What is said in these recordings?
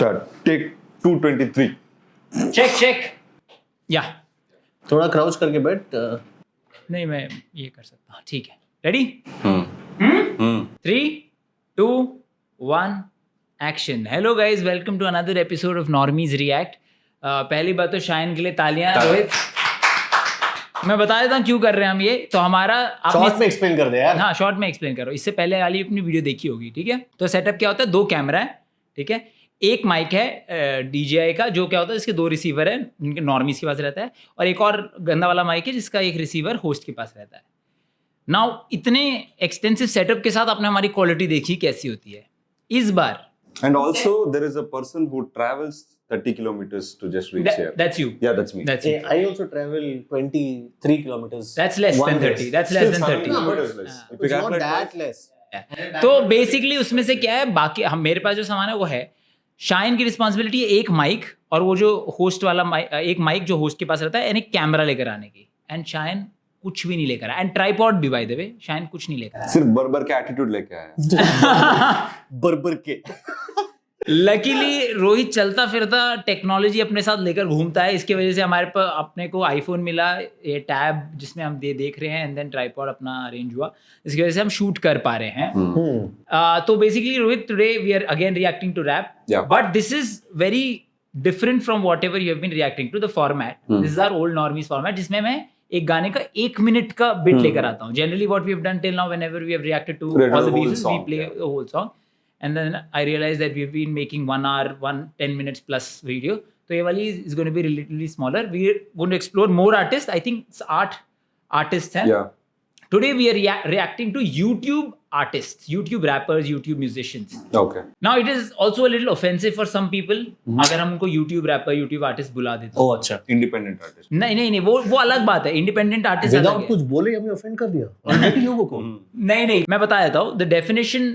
Start. Take 223. check. या थोड़ा crouch करके बैठ. नहीं मैं ये कर सकता हूँ. ठीक है. Ready? 3, 2, 1 action. Hello guys, welcome to another episode of Normies React. पहली बात तो शाइन के लिए तालियां. रोहित, मैं बता देता हूँ क्यों कर रहे हैं हम ये. तो हमारा शॉर्ट में एक्सप्लेन कर दे यार. हाँ, शॉर्ट में एक्सप्लेन करो. इससे पहले वाली अपनी वीडियो देखी होगी. ठीक है. तो सेटअप क्या होता है, 2 कैमरा है. ठीक है. एक माइक है DJI का, जो क्या होता है इसके 2 रिसीवर है, जिनके नॉर्मीज के पास रहता है, और एक और गंदा वाला माइक है जिसका एक रिसीवर होस्ट के पास रहता है. नाउ इतने एक्सटेंसिव सेटअप के साथ आपने हमारी क्वालिटी देखी कैसी होती है. इस बार And also, there is a person who travels 30 kilometers to just reach here. that's you. Yeah, that's me. That's it. I also travel 23 kilometers. That's less one than 30. race. That's less than Still 30. 7 kilometers less. If you It's not calculate that twice- less. तो basically उसमें से क्या है, बाकी हम मेरे पास जो सामान है वो है. शाइन की रिस्पॉन्सिबिलिटी है एक माइक, और वो जो होस्ट वाला एक माइक जो होस्ट के पास रहता है, यानी कैमरा लेकर आने की. एंड शाइन कुछ भी नहीं लेकर आया. एंड ट्राइपॉड भी, बाय द वे, शाइन कुछ नहीं लेकर आया. सिर्फ बर्बर का एटीट्यूड लेके आया. बर्बर के. लकीली रोहित चलता फिरता टेक्नोलॉजी अपने साथ लेकर घूमता है. इसकी वजह से हमारे पास अपने को आईफोन मिला, ये टैब जिसमें हम देख रहे हैं, एंड देन ट्राइपॉड अपना अरेंज हुआ. इसकी वजह से हम शूट कर पा रहे हैं. तो basically Rohit, today we are again reacting to rap, Yeah. But this is very different from whatever you have been reacting to. The format, this is our old Normies format, जिसमें मैं एक गाने का 1 मिनट का bit लेकर आता हूँ. Generally what we have done till now, whenever we have reacted to Read all the the whole beats, वी song, play yeah. the whole song. And then I realized that we've been making 1 hour, 10 minutes plus video. So ये वाली is going to be relatively smaller. We're going to explore more artists. I think it's artists हैं. Yeah. Today we are reacting to YouTube artists, YouTube rappers, YouTube musicians. Okay. Now it is also a little offensive for some people अगर हम उनको YouTube rapper, YouTube artist बुला देते हैं. ओह अच्छा. Independent artist. नहीं, वो अलग बात है. इंडिपेंडेंट आर्टिस्ट अलग विदाउट है. कुछ बोले हमने ऑफेंड कर दिया ऑलरेडी लोगों को. नहीं, मैं बता देता हूँ. The definition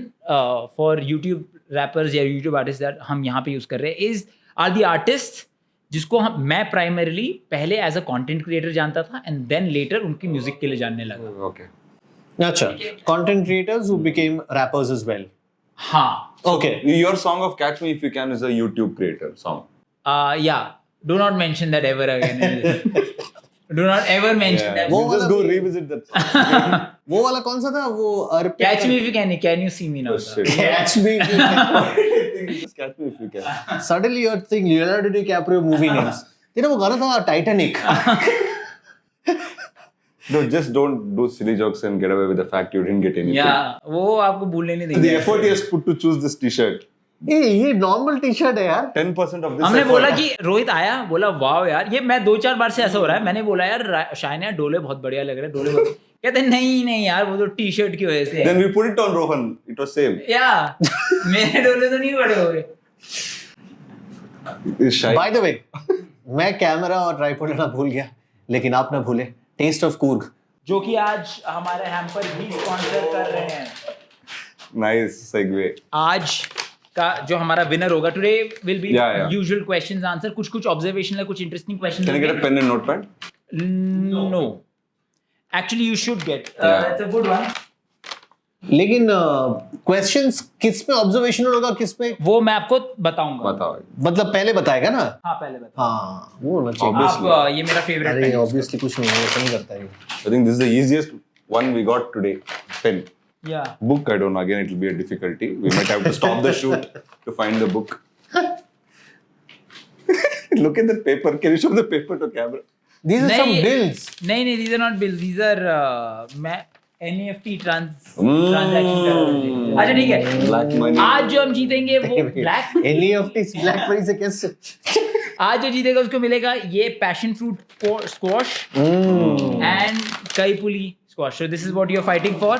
for YouTube rappers या यूट्यूब आर्टिस्ट दैट हम यहाँ पे यूज कर रहे हैं इज आर द आर्टिस्ट जिसको मैं प्राइमरीली पहले एज अ कंटेंट क्रिएटर जानता था, एंड देन लेटर उनकी म्यूजिक के लिए जानने लगा. Okay. अच्छा. Content creators who became rappers as well. हाँ. Okay. Your song of Catch Me If You Can is a YouTube creator song. या do not mention that ever again. Do not ever mention that. वो You just वाला go भी- revisit that song. वो वाला कौन सा था वो catch me if you can you see me now. Oh, shit. Catch me. Just Catch Me If You Can. Suddenly you are thinking Leonardo DiCaprio movie names. तेरा वो गाना था Titanic. No, just don't do silly jokes and get away with the fact you didn't get anything. या वो आपको भूलने नहीं The देंगे. effort he has put to choose this t-shirt. ये नॉर्मल टी शर्ट है यार. 10% of this हमने effort. बोला कि रोहित आया, बोला वाओ यार, ये मैं 2-4 बार से ऐसा हो रहा है. मैंने बोला यार शाइन यार डोले बहुत बढ़िया लग रहे हैं, डोले बहुत. कहते नहीं यार वो तो टी शर्ट की वजह से है. Then we put it on Rohan. It was same. या मेरे डोले तो नहीं बड़े हो गए. He's shy. By the way मैं कैमरा और ट्राइपॉड लेना भूल गया, लेकिन आप ना भूले टेस्ट ऑफ कूर्ग, जो कि आज हमारे हैम्पर भी स्पॉन्सर कर रहे हैं. Nice segue. आज का जो हमारा विनर होगा, today will be Yeah. Usual questions answer. कुछ ऑब्जर्वेशन है, कुछ interesting questions. Can I get a pen and notepad? No actually you should get. Yeah. That's a good one. लेकिन क्वेश्चंस किस पे ऑब्जर्वेशनल होगा, किस पे वो मैं आपको बताऊंगा. बताओ. मतलब पहले बताएगा ना. हाँ पहले बता. हाँ वो होना चाहिए. Obviously. आप ये मेरा फेवरेट अरे है. ऑब्वियसली कुछ नहीं है, ऐसा नहीं करता है. I think this is the easiest one we got today. Pen. या Book, I don't know. Again, it will be a difficulty. We might have to stop the shoot to find the book. Look at the paper. Can you show the paper to camera? These are some नहीं bills. नहीं these are not bills. These are मैं NEFT transaction कर रहा हूँ. अच्छा ठीक है. Black money. आज जो हम जीतेंगे वो ब्लैक. NEFT ब्लैक मनी से कैसे? आज जो जीतेगा उसको मिलेगा ये पैशन फ्रूट स्क्वाश एंड कई पुली squash. So this is what you are fighting for.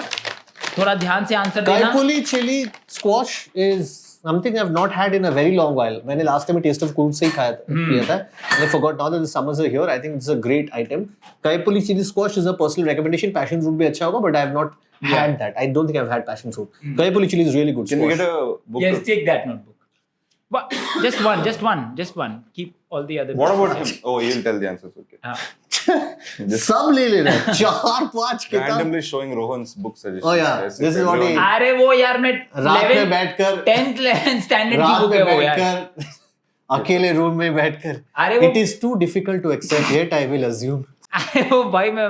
थोड़ा ध्यान से आंसर देना. काईपुली chilli squash is something I've not had in a very long while. मैंने last time taste of Coorg से ही किया था. And I forgot now that the summers are here. I think it's a great item. काईपुली chilli squash is a personal recommendation. Passion fruit भी अच्छा होगा, but I have not had that. I don't think I've had passion fruit. काईपुली chilli is really good. Can we squash. get a book? Yes, take that notebook. But just one. Keep all the other. What books about aside. him? Oh, he'll tell the answers. Okay. हाँ. सब ले लेना 4-5 किताब Randomly showing Rohan's book suggestions. Oh, yeah. Yes, This is what everyone- he- अरे वो यार मैं रात में बैठकर 10th 11th स्टैंडर्ड की रात बुक में है वो यार। बैठकर अकेले रूम में बैठकर अरे वो- it is too difficult to accept yet I will assume अरे वो भाई मैं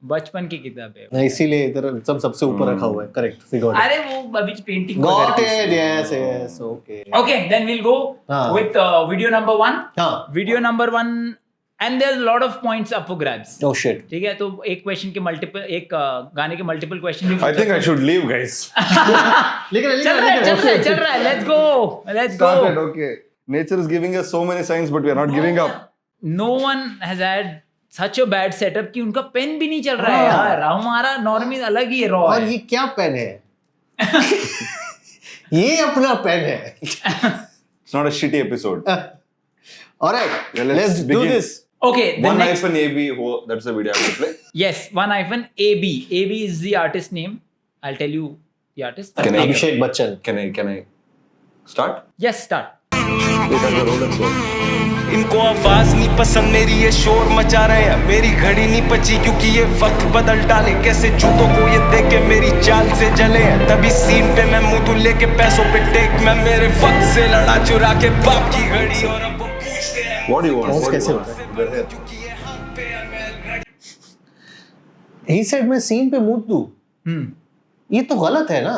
बचपन की किताब है। नहीं इसीलिए इधर सब सबसे ऊपर रखा हुआ है करेक्ट फिगर अरे वो अभी painting got it yes yes okay okay then we'll go हाँ। With video number 1। हां video number 1 and there lot of points up for grabs. Oh shit ठीक है, तो एक क्वेश्चन के मल्टीपल, एक गाने के मल्टीपल क्वेश्चन भी I think I should leave, guys. चल रहा है let's go Okay. Nature is giving us so many signs, but we are not giving up. No one has had such a bad setup कि उनका pen भी नहीं चल रहा है यार। हमारा नॉर्मी अलग ही रॉ और है। ये क्या पेन है ये अपना पेन है It's not a shitty episode. Alright Yeah, let's let's do begin. This Okay, the One next, hyphen AB. That's the video I will play. yes, one hyphen AB. AB is the artist name. I'll tell you the artist. Can I- Abhishek Bachchan Can I start? Yes, start. Wait, I'll roll and go. इनको आवाज नहीं पसंद मेरी, ये शोर मचा रहे हैं, मेरी घड़ी नहीं बची क्योंकि ये वक्त बदल डाले, कैसे जूतों को ये देख के मेरी चाल से जले हैं, तभी सीन पे मैं मुंह तू लेके पैसों पे टेक, मैं मेरे वक्त से लड़ा चुरा के बाप की घड़ी, और अब वो पूछते हैं What do you want? Pause What do कैसे you होता want? Iधर है. क्योंकि ये हाथ पे है मैं ही सेड मैं सीन पे मूड दूं ये तो गलत है ना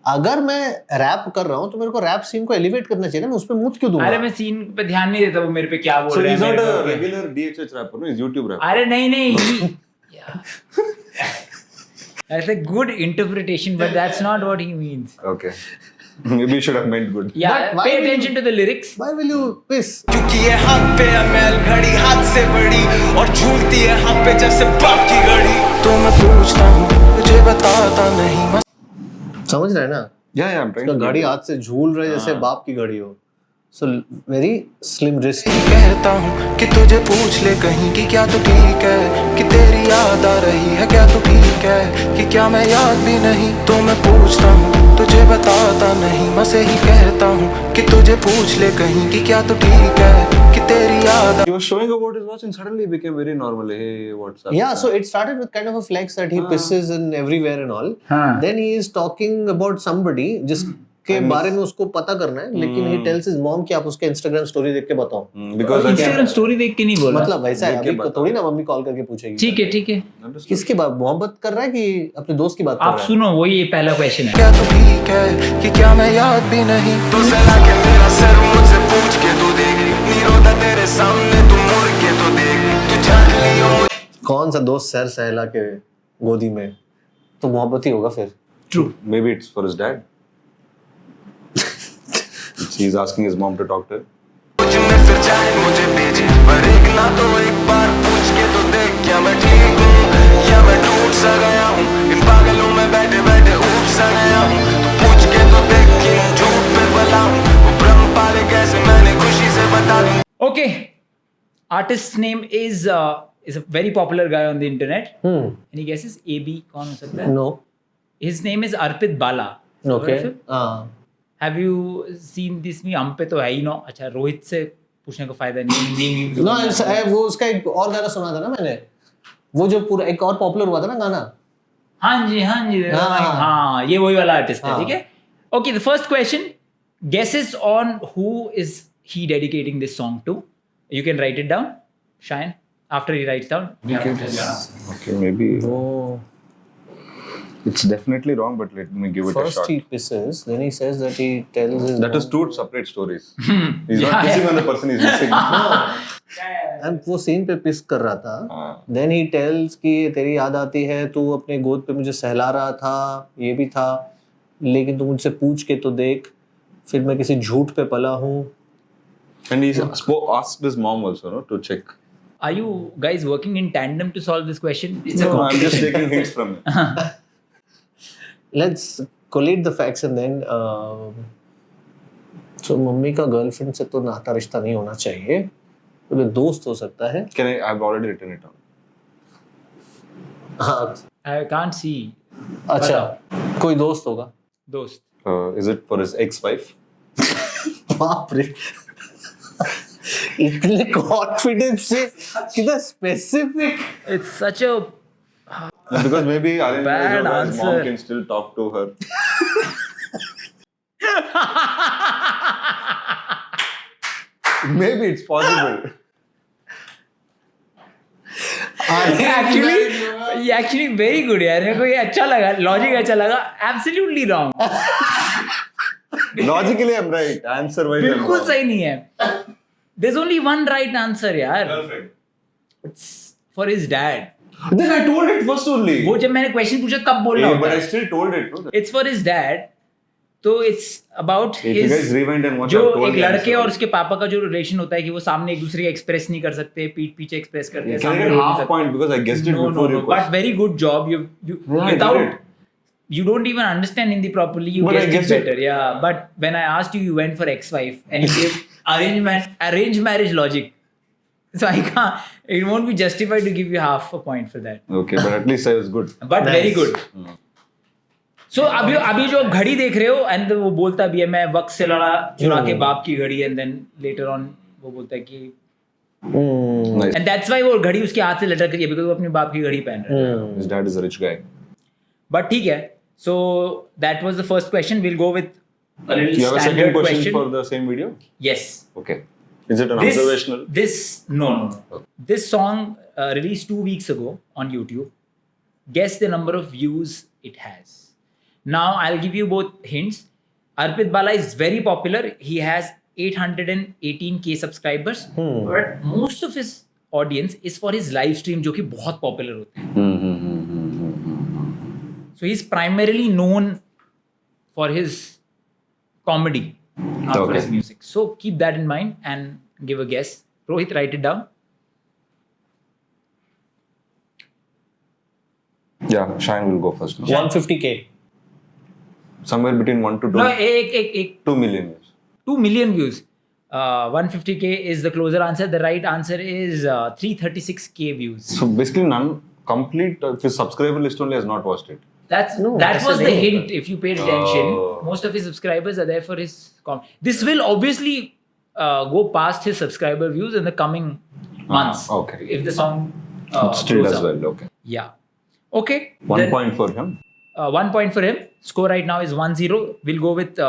अगर मैं रैप कर रहा हूं तो मेरे को रैप सीन को एलिवेट करना चाहिए ना मैं उस पे मूड क्यों दूंगा अरे मैं सीन पे ध्यान नहीं देता वो मेरे पे क्या बोल So रहे हैं he's not मेरे a पे। regular DHH rapper, no? He's YouTube rapper. अरे नहीं That's a good interpretation, but that's not what he means. Okay. Maybe you should have meant good. Yeah, But why pay will attention to the lyrics. why will you piss क्योंकि ये हाथ पे है मैल घड़ी हाथ से बड़ी, और झूलती है हाथ पे जैसे बाप की घड़ी, तो मैं पूछता हूँ मुझे बताता नहीं, समझ रहा है ना Yeah, I'm trying उसका to. घड़ी हाथ से झूल रहे जैसे बाप की घड़ी हो सो वेरी स्लिम रिस्क कहता हूँ कि तुझे पूछ ले कहीं कि क्या तू ठीक है, कि तेरी याद आ रही है क्या तू ठीक है, कि क्या मैं याद भी नहीं, तो मैं पूछता हूँ तुझे बताता नहीं, मैं से ही कहता हूँ कि तुझे पूछ ले कहीं कि क्या तू ठीक है, कि तेरी याद He was showing about his watch and suddenly it became very normal. Hey, what's up? Yeah, so it started with kind of a flex that he pisses in everywhere and all. हाँ. Then he is talking about somebody जिसके बारे में उसको पता करना है, लेकिन he tells his mom कि आप उसके Instagram story देख के बताओ. Because again, Instagram story देख के नहीं बोला। मतलब वैसा है देख के अभी बताओ. थोड़ी ना मम्मी कॉल करके पूछेगी. ठीक है understood. किसकी बात मोहब्बत कर रहा है कि अपने दोस्त की बात कर आप रहा है? सुनो, वही ये पहला क्वेश्चन है। क्या तू ठीक है, कि क्या मैं याद भी नहीं, तो जरा के मेरा सर मुझसे पूछ के तू देख, नहीं रोता तेरे सामने तू मुड़ के तो देख, तू झांक लियो कौन सा दोस्त सर सहला के गोदी में तो मोहब्बत ही होगा फिर. True. Maybe it's for his dad. He's asking his mom to talk to him. मुझ में फिर जाए मुझे भेजे, पर एक ना तो एक बार पूछ के तो देख, क्या मैं ठीक हूँ या मैं टूट सा गया हूँ, इन पागलों में बैठे बैठे ऊब सा गया हूँ, तो पूछ के तो देख कि इन झूठ पे भला हूँ, वो भ्रम पाले कैसे मैंने खुशी से बता दूँ. Okay, artist's name is a very popular guy on the internet. Any guesses? AB कौन हो सकता है? No. His name is Arpit Bala. Okay. हाँ. Have you seen this? me हम पे तो है ही नो. अच्छा, रोहित से पूछने का फायदा नहीं. No, वो उसका एक और गाना सुना था ना मैंने. वो जो पूरा एक और पॉपुलर हुआ था ना गाना. हाँ जी. हाँ, ये वही वाला आर्टिस्ट है, ठीक है? Okay, the first question. Guesses on who is he dedicating this song to? You can write it down. Shine. After he writes down. Okay, maybe Oh. it's definitely wrong, but let me give it a First shot. he pisses, then he says that he tells his That is mom- two separate stories. He's not pissing on the person he's missing. And वो scene पे पिस कर रहा था. हाँ. Then he tells कि तेरी याद आती है, तू अपने गोद पे मुझे सहला रहा था, ये भी था, लेकिन तू मुझसे पूछ के तो देख, फिर मैं किसी झूठ पे पला हूँ. And he asked his mom also, no, to check. Are you guys working in tandem to solve this question? It's a No, I'm competition. just taking hints from him. Let's collate the facts and then so mummy का girlfriend से तो नाता रिश्ता नहीं होना चाहिए, तो दोस्त हो सकता है. Can I? I've already written it down. हाँ. I can't see. अच्छा, कोई दोस्त होगा. दोस्त. Is it for his ex-wife? बाप रे. इतने कॉन्फिडेंस से कितना specific. It's such a Because maybe Aryan Bad Mom answer. can still talk to her. Maybe it's possible. actually very good यार. मेरे को ये अच्छा लगा, लॉजिक अच्छा लगा. Absolutely wrong. Logically, I'm right. Answer wise, I'm बिल्कुल wrong. सही नहीं है. There's only one right answer यार. Girlfriend. It's for his dad. Then I told it first only. वो जब मैंने क्वेश्चन पूछा तब बोल रहा Yeah, but I होता है. still told it. No? It's for his dad. तो it's about If you guys his rewind and watch, जो I've told एक the लड़के answer. और उसके पापा का जो रिलेशन होता है कि वो सामने एक दूसरे का एक्सप्रेस नहीं कर सकते, पीठ पीछे एक्सप्रेस करते हैं. Can I सामने get बोल नहीं half सकते. point because I guessed it No, before no, your no. But question? very good job. You Yeah, I did without it. you don't even understand Hindi properly. You But I guessed it guessed it. better. Yeah. But when I asked you, you went for ex-wife and you gave arranged marriage logic. So I can't. It won't be justified to give you half a point for that. Okay, but at least I was good. But Nice. very good. So अभी जो घड़ी देख रहे हो and वो बोलता भी है मैं वक्त से लड़ा चुरा के बाप की घड़ी and then later on वो बोलता है कि Nice. and that's why वो घड़ी उसके हाथ से लटक रही है because वो अपने बाप की घड़ी पहन रहा है. His dad is a rich guy. But ठीक है. So that was the first question. We'll go with a little You have a second standard question for the same video? Yes. Okay. Is it an observational? No. This song released 2 weeks ago on YouTube. Guess the number of views it has. Now I'll give you both hints. Arpit Bala is very popular. He has 818k subscribers. But most of his audience is for his live stream जो कि बहुत popular होते हैं. So he's primarily known for his comedy, not for Okay. his music. So keep that in mind and give a guess. Rohit, write it down. Yeah, Shine will go first. No? 150k. Somewhere between 1 to 2. No, एक 2 million views. 2 million views. 150k is the closer answer. The right answer is 336k views. So basically, none complete of his subscriber list only has not watched it. That that's was the the thing. hint. If you paid attention, Oh. most of his subscribers are there for his. This will obviously go past his subscriber views in the coming months. Okay. If the song Still goes does up. well. Okay. Yeah. Okay. 1 then, point for him. 1 point for him. Score right now is 1-0. We'll go with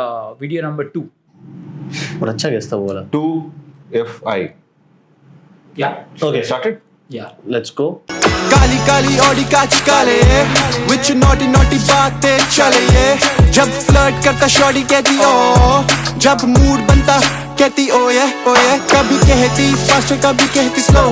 video number 2. और अच्छा guess था वो वाला. 2FI. Yeah. Okay, Started? Yeah. let's go. Kali Kali Audi काची काले विच naughty naughty बातें चले ये जब फ्लर्ट करता शॉडी कहती ओ जब मूड बनता कहती ओ ये कभी कहती फास्ट कभी कहती स्लो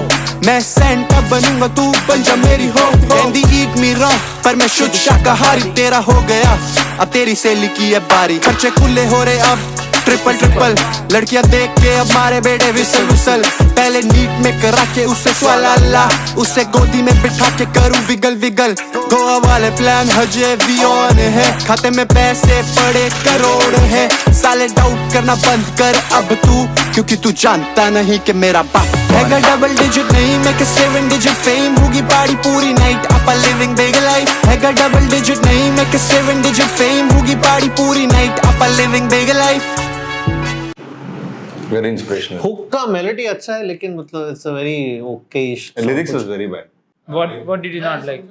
मैं सेंटा बनूंगा तू बन जा मेरी हो कहती ईट मी रॉ पर मैं शुद्ध शाकाहारी तेरा हो गया अब तेरी सहेली की है बारी खर्चे खुले हो रहे अब ट्रिपल लड़कियां देख के अब मारे बेटे विसल पहले नीट में करा के उससे स्वाला उससे गोदी में बिठा के करूं विगल गोवा वाले प्लान हजे भी ऑन है खाते में पैसे पड़े करोड़ है साले डाउट करना बंद कर अब तू क्योंकि तू जानता नहीं कि मेरा बाप हैगा डबल डिजिट नहीं मैं के 7 डिजिट फेम होगी पार्टी पूरी नाइट अपा लिविंग बिग लाइफ हैगा डबल डिजिट नहीं मैं के 7 डिजिट फेम होगी पार्टी पूरी नाइट अपा living big life Very inspirational. Hook का मेलोडी अच्छा है लेकिन मतलब it's a very okayish. The lyrics was very bad. What did you not like?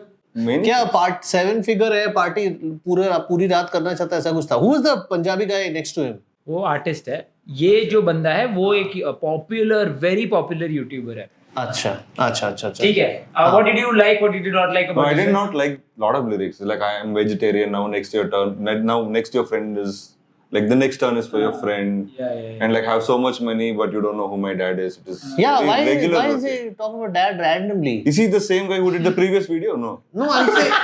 Main क्या पार्ट 7 फिगर है पार्टी पूरी रात करना चाहता है ऐसा कुछ था. Who is the Punjabi guy next to him? वो आर्टिस्ट है. ये जो बंदा है वो एक पॉपुलर वेरी पॉपुलर यूट्यूबर है. अच्छा. ठीक है. What did you like? What did you not like No, about I this did one? not like lot of lyrics. Like I am vegetarian now. Next your turn. Now next your friend is like the next turn is for your friend. Yeah. And like have so much money, but you don't know who my dad is. It is Yeah, very regular. why is he talking about dad randomly? Is he the same guy who did the previous video? No. No, I'm saying.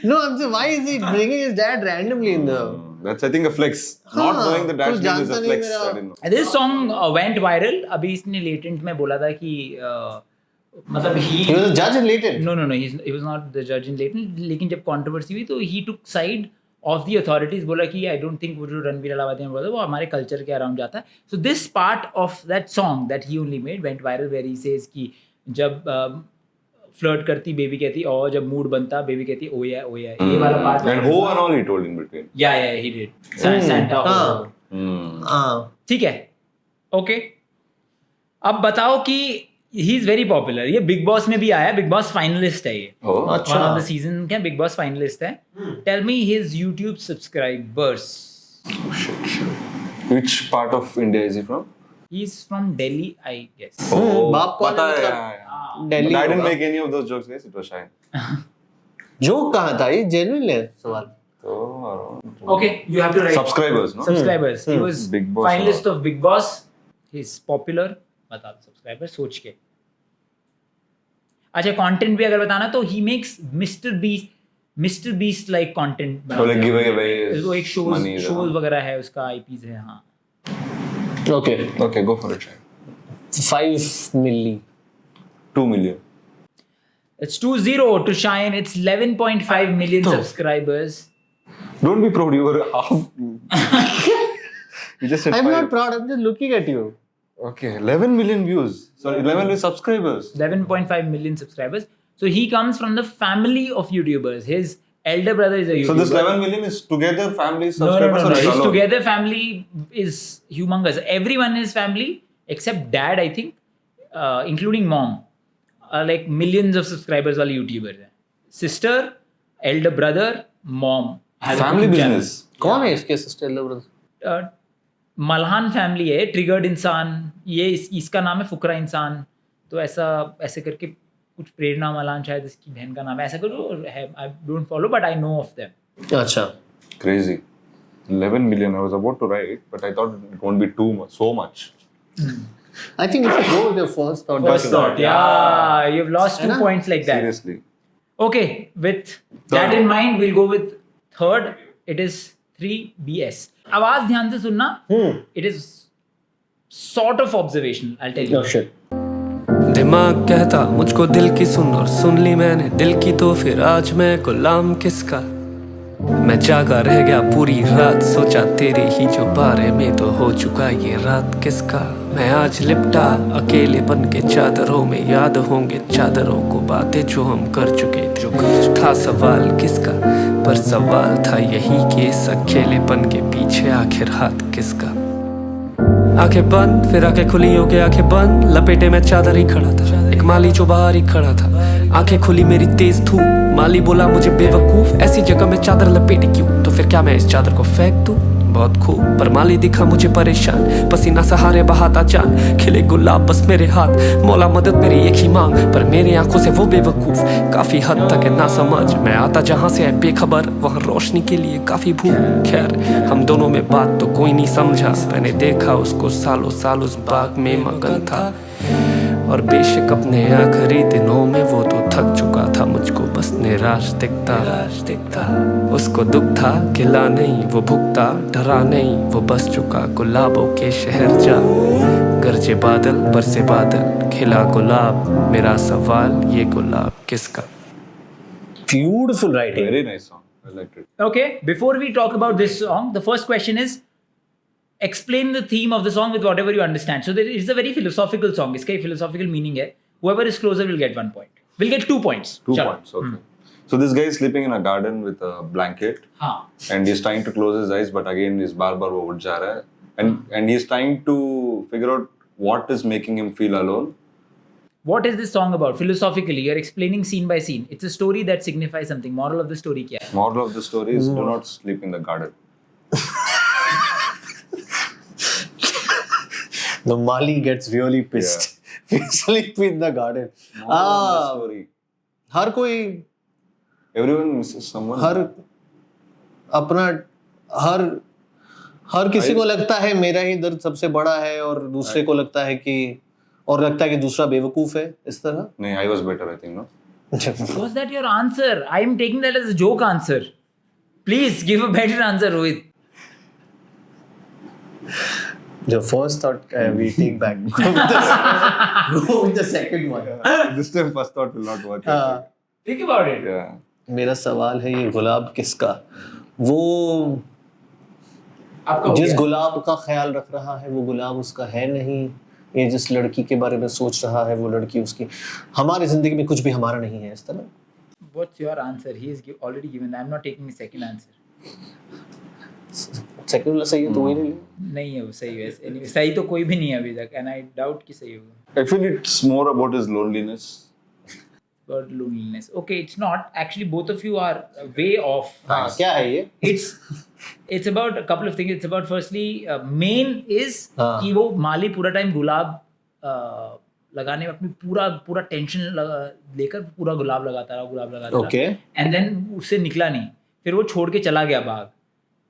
No, I'm saying, why is he bringing his dad randomly in the? That's I think a flex. Not knowing the dad's तो name is जानता a नहीं flex. मेरा- I didn't know. This song went viral. अभी इसने latent में बोला था कि मतलब He was a judge in Latent. No, he was not the judge in Latent. लेकिन जब कंट्रोवर्सी हुई तो he took side of the authorities. बोला कि I don't think वो जो रणबीर अलाहाबादी ने बोला था वो हमारे कल्चर के अराउंड जाता है. So this part of that song that he only made went viral where he says कि जब फ्लर्ट करती बेबी कहती और जब मूड बनता बेबी कहती ओ या ये वाला part. And who and all he told in between. Yeah, he did. Santa. हाँ. हाँ ठीक है, ओके। अब बताओ कि ही इज वेरी पॉपुलर, ये बिग बॉस में भी आया, बिग बॉस फाइनलिस्ट है ये, Oh. अच्छा। वन ऑफ द सीजन के बिग बॉस फाइनलिस्ट है। Tell me his YouTube subscribers. Which part of India is he from? He is from Delhi I guess. बाप कौन है पता है, मतलब? yeah, yeah. Delhi But I didn't होगा। make any of those jokes, guys. It was shy. Joke कहाँ था, ये जेन्युइन है सवाल। So, around Okay, you have to write subscribers, no? subscribers. He was Big Boss finalist of Big Boss. He's popular. बता दो subscribers सोच के। अच्छा, कंटेंट भी अगर बताना तो he makes Mr Beast like content। So like giving away वो एक money, shows वगैरह है, उसका IPs है, हाँ। Okay Okay, go for it, Shai. 5 मिली 2 million. It's 2-0 to Shine. It's 11.5 million तो। subscribers. Don't be proud. You were half. You just said I am 5. Not proud, I am just looking at you. Okay, 11 million views. Sorry, 11 million subscribers. 11.5 million subscribers. So he comes from the family of YouTubers. His elder brother is a YouTuber. So this 11 million is together family No, subscribers or His alone? together family is humongous. Everyone in his family except dad, I think, including mom, are like millions of subscribers वाले YouTubers हैं. Sister, elder brother, mom. has a Family cooking channel. business. कौन है इसके sister brother? Malhan family है, triggered इंसान, ये इसका नाम है फुकरा इंसान, तो ऐसे करके कुछ प्रेरणा मल्हान शायद इसकी बहन का नाम है, ऐसा करो है, I don't follow but I know of them. अच्छा Crazy. 11 million. I was about to write, but I thought it won't be too much. So much. I think you should go with your first thought. First thought, yeah, you've lost 2 है ना? points like that. Seriously. Okay, with that in mind, we'll go with third. It is 3BS. आवाज ध्यान से सुनना. It is sort of observational, I'll tell you. Oh shit. दिमाग कहता मुझको दिल की सुन, और सुन ली मैंने दिल की, तो फिर आज मैं गुलाम किसका। मैं जागा रह गया पूरी रात, सोचा तेरे ही जो बारे में, तो हो चुका ये रात किसका। मैं आज लिपटा अकेलेपन के चादरों में, याद होंगे चादरों को बातें जो हम कर चुके, जो कुछ था सवाल किसका। पर सवाल था यही कि इस अकेलेपन के पीछे आखिर हाथ किसका। आंखें बंद फिर आंखें खुली हो गई, आंखें बंद लपेटे में चादर ही खड़ा था, एक माली जो बाहर ही खड़ा था। आंखें खुली मेरी तेज धूप, माली बोला मुझे बेवकूफ, ऐसी जगह में चादर लपेटी क्यों, तो फिर क्या मैं इस चादर को फेंक दूं। बहुत खूब, पर माली दिखा मुझे परेशान, पसीना सहारे बहाता जान, खिले गुलाब बस मेरे हाथ, मौला मदद मेरी एक ही मांग, पर मेरी आंखों से वो बेवकूफ काफी हद तक है ना समझ। मैं आता जहां से है बेखबर, वहां रोशनी के लिए काफी भूख। खैर हम दोनों में बात तो कोई नहीं समझा, मैंने देखा उसको सालों साल उस बाग में मगन था, और बेशक अपने आखिरी दिनों में वो तो थक चुका था, मुझको बस निराश दिखता। उसको दुख था खिला नहीं वो भुगता, डरा नहीं वो बस चुका गुलाबों के शहर जा। गरजे बादल बरसे बादल, खिला गुलाब, मेरा सवाल ये गुलाब किसका। Beautiful writing. Very nice song. I liked it. Okay, before we talk about this song, the first question is explain the theme of the song with whatever you understand. So it's a very philosophical song. इसका philosophical meaning है. Whoever is closer will get 1 point. Will get 2 points. 2 चलो. points. Okay. So this guy is sleeping in a garden with a blanket, हाँ. and he's trying to close his eyes, but again he's बार वो उठ जा रहा है, and he's trying to figure out what is making him feel alone. What is this song about? Philosophically, you're explaining scene by scene. It's a story that signifies something. Moral of the story क्या है? Moral of the story is do not sleep in the garden. The Mali gets really pissed. We sleep in the garden. Moral of the story. हर कोई Everyone misses someone. हर किसी को लगता है मेरा ही दर्द सबसे बड़ा है, और दूसरे को लगता है कि दूसरा बेवकूफ है, इस तरह। नहीं, I was better, I think, no? Was that your answer? I am taking that as a joke answer. Please give a better answer, Rohit. The first thought we take back. Go with the second one. This time first thought will not work. Think about it. Yeah. मेरा सवाल है ये गुलाब किसका। वो आपका हो जिस गया? गुलाब का ख्याल रख रहा है वो गुलाब उसका है नहीं, ये जिस लड़की के बारे में सोच रहा है वो लड़की उसकी। हमारी जिंदगी में कुछ भी हमारा नहीं है, इस तरह। What's your answer? He is already given. I'm not taking the second answer. Second वाला सही है तो वही ले लो. नहीं है वो सही है. Anyway, सही तो कोई भी नहीं है अभी तक, एंड आई डाउट कि सही होगा. I feel it's more about his loneliness. About loneliness. Okay, it's not. Actually, both of you are way off. हाँ, क्या है ये? It's about a couple of things. It's about firstly, main is हाँ. कि वो माली पूरा टाइम गुलाब लगाने में अपनी पूरा टेंशन लेकर पूरा गुलाब लगाता रहा. Okay. एंड देन उससे निकला नहीं, फिर वो छोड़ के चला गया बाग,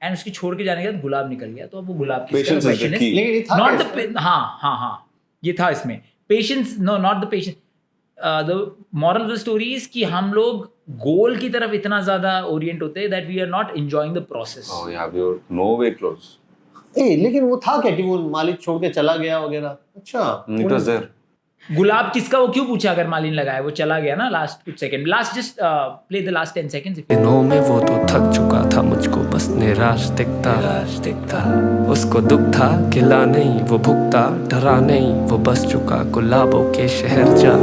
एंड उसकी छोड़ के जाने के बाद गुलाब निकल गया. तो अब वो गुलाब की Patience is the key. लेकिन ये था नॉट कैसे? द हाँ ये था इसमें. Patience, no not the patience. The moral of the story is कि हम लोग गोल की तरफ इतना ज्यादा ओरिएंट होते हैं that we are not enjoying the process. Oh, yeah, you're no way close. लेकिन वो था क्या कि वो मालिक छोड़ के चला गया वगैरह? अच्छा. It was there. गुलाब किसका, वो क्यों पूछा अगर माली ने लगाया? वो चला गया ना लास्ट कुछ second. Last just play the last 10 seconds. दिनों में वो तो थक चुका था, मुझको बस निराश दिखता. उसको दुख था, खिला नहीं वो भुगता, डरा नहीं वो बस चुका. गुलाबों के शहर जा,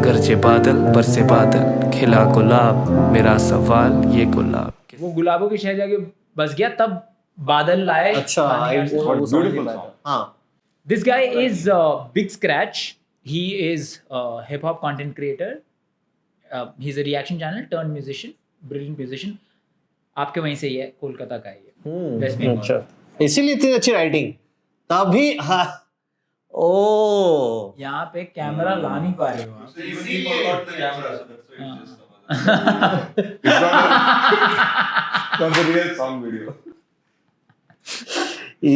गरजे बादल बरसे बादल, खिला गुलाब. मेरा सवाल ये गुलाब वो गुलाबों के शहर जाके बस गया, तब बादल लाए. अच्छा. What beautiful song. हाँ. This guy is Big Scratch. He is a hip hop content creator. He's a reaction channel turned musician, brilliant musician. आपके वहीं से ही है, कोलकाता का है ये. West Bengal. अच्छा. इसीलिए इतनी अच्छी राइटिंग. तभी हाँ. ओ. यहाँ पे कैमरा ला नहीं पा रहे हो आप. From the real song video.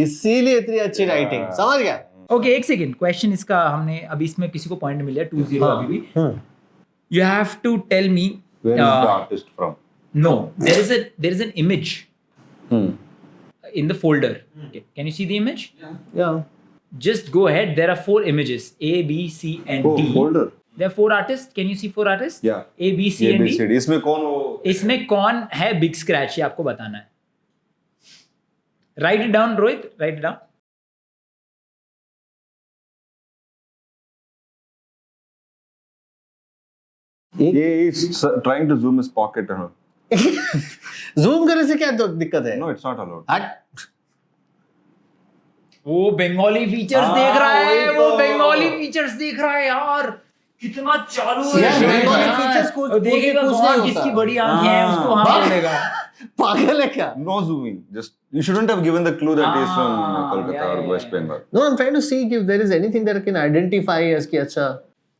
इसीलिए इतनी अच्छी राइटिंग. समझ गया? ओके, एक सेकंड. क्वेश्चन इसका हमने अभी इसमें किसी को पॉइंट मिला 2-0 अभी भी. You have to tell me. Where is the artist from? No, there is an image in the folder. Okay. Can you see the image? Yeah. Just go ahead. There are 4 images: A, B, C, and Oh, D. folder. There are 4 artists. Can you see 4 artists? Yeah. A, B, C, and D. ABCD. इसमें कौन वो? इसमें कौन है big scratch, ये आपको बताना है. Right it down Rohit, right it down. ये is trying to zoom his pocket. Zoom करने से क्या दिक्कत है? No, it's not allowed. हट. वो बंगाली फीचर्स देख रहा है, वो बंगाली फीचर्स देख रहा है यार. कितना चालू है यार, बंगाली यार. features कुछ- और देखेगा कुछ नहीं कौन होता. किसकी बड़ी आंखें हैं उसको हाँ बोलेगा. पागल है क्या? No zooming. Just you shouldn't have given the clue that he's from Kolkata yeah, or yeah, West Bengal. No, I'm trying to see if there is anything that I can identify as कि अच्छा.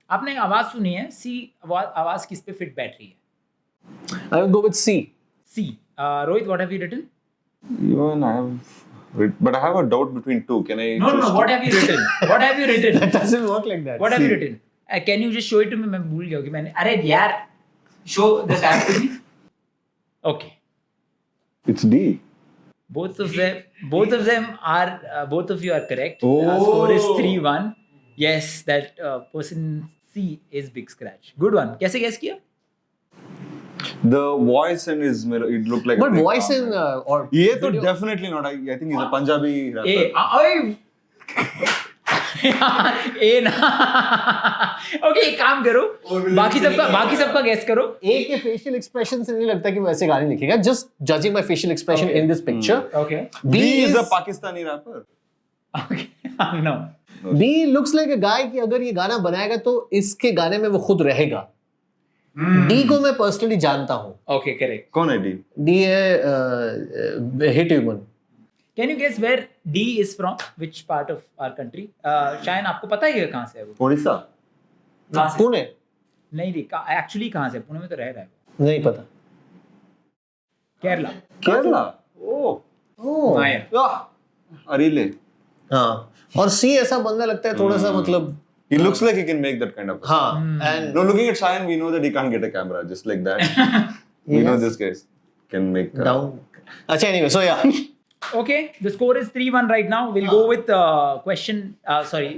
आपने आवाज सुनी है? सी आवाज किस पे fit बैठ रही है? I will go with C. C. Rohit, what have you written? Even I have, but I have a doubt between two. Can I? No, choose what two? have you written? What have you written? That doesn't work like that. What have you C. written? Can you just show it to me? मैं भूल गया कि मैंने. अरे यार, show the tab to me. Okay. It's D. Both of them are both of you are correct. Oh. Score is 3-1. Yes, that person C is Big Scratch. Good one. कैसे guess किया? The voice and his it looked like. a But big voice arm. in or ये तो video- definitely not. I think he's a Punjabi rapper. ए ना. Okay, एक काम करो, बाकी सबका गेस करो. A के facial expression से नहीं लगता कि वो ऐसे गाने लिखेगा. Just judging by facial expression Okay. in this picture. Okay. B is a Pakistani rapper. No. B looks like a guy कि अगर ये गाना बनाएगा तो इसके गाने में वो खुद रहेगा. D को मैं personally जानता हूँ. Okay, correct. कौन है D? D है hit human. Can you guess where D is from? Which part of our country? Shayan, आपको पता है कहाँ से है वो? ओडिशा. कहाँ से? पुणे. नहीं रे, एक्चुअली कहाँ से? पुणे में तो रह रहा है वो. नहीं पता. केरला. केरला. Oh. Oh. मायर. अरीले. हाँ. और C ऐसा बंदा लगता है थोड़ा सा मतलब. He looks like he can make that kind of. हाँ. And No, looking at Sayan, we know that he can't get a camera just like that. We know this guy can make. down. अच्छा, anyway, so yeah. Okay, the score is 3-1 right now. We'll go with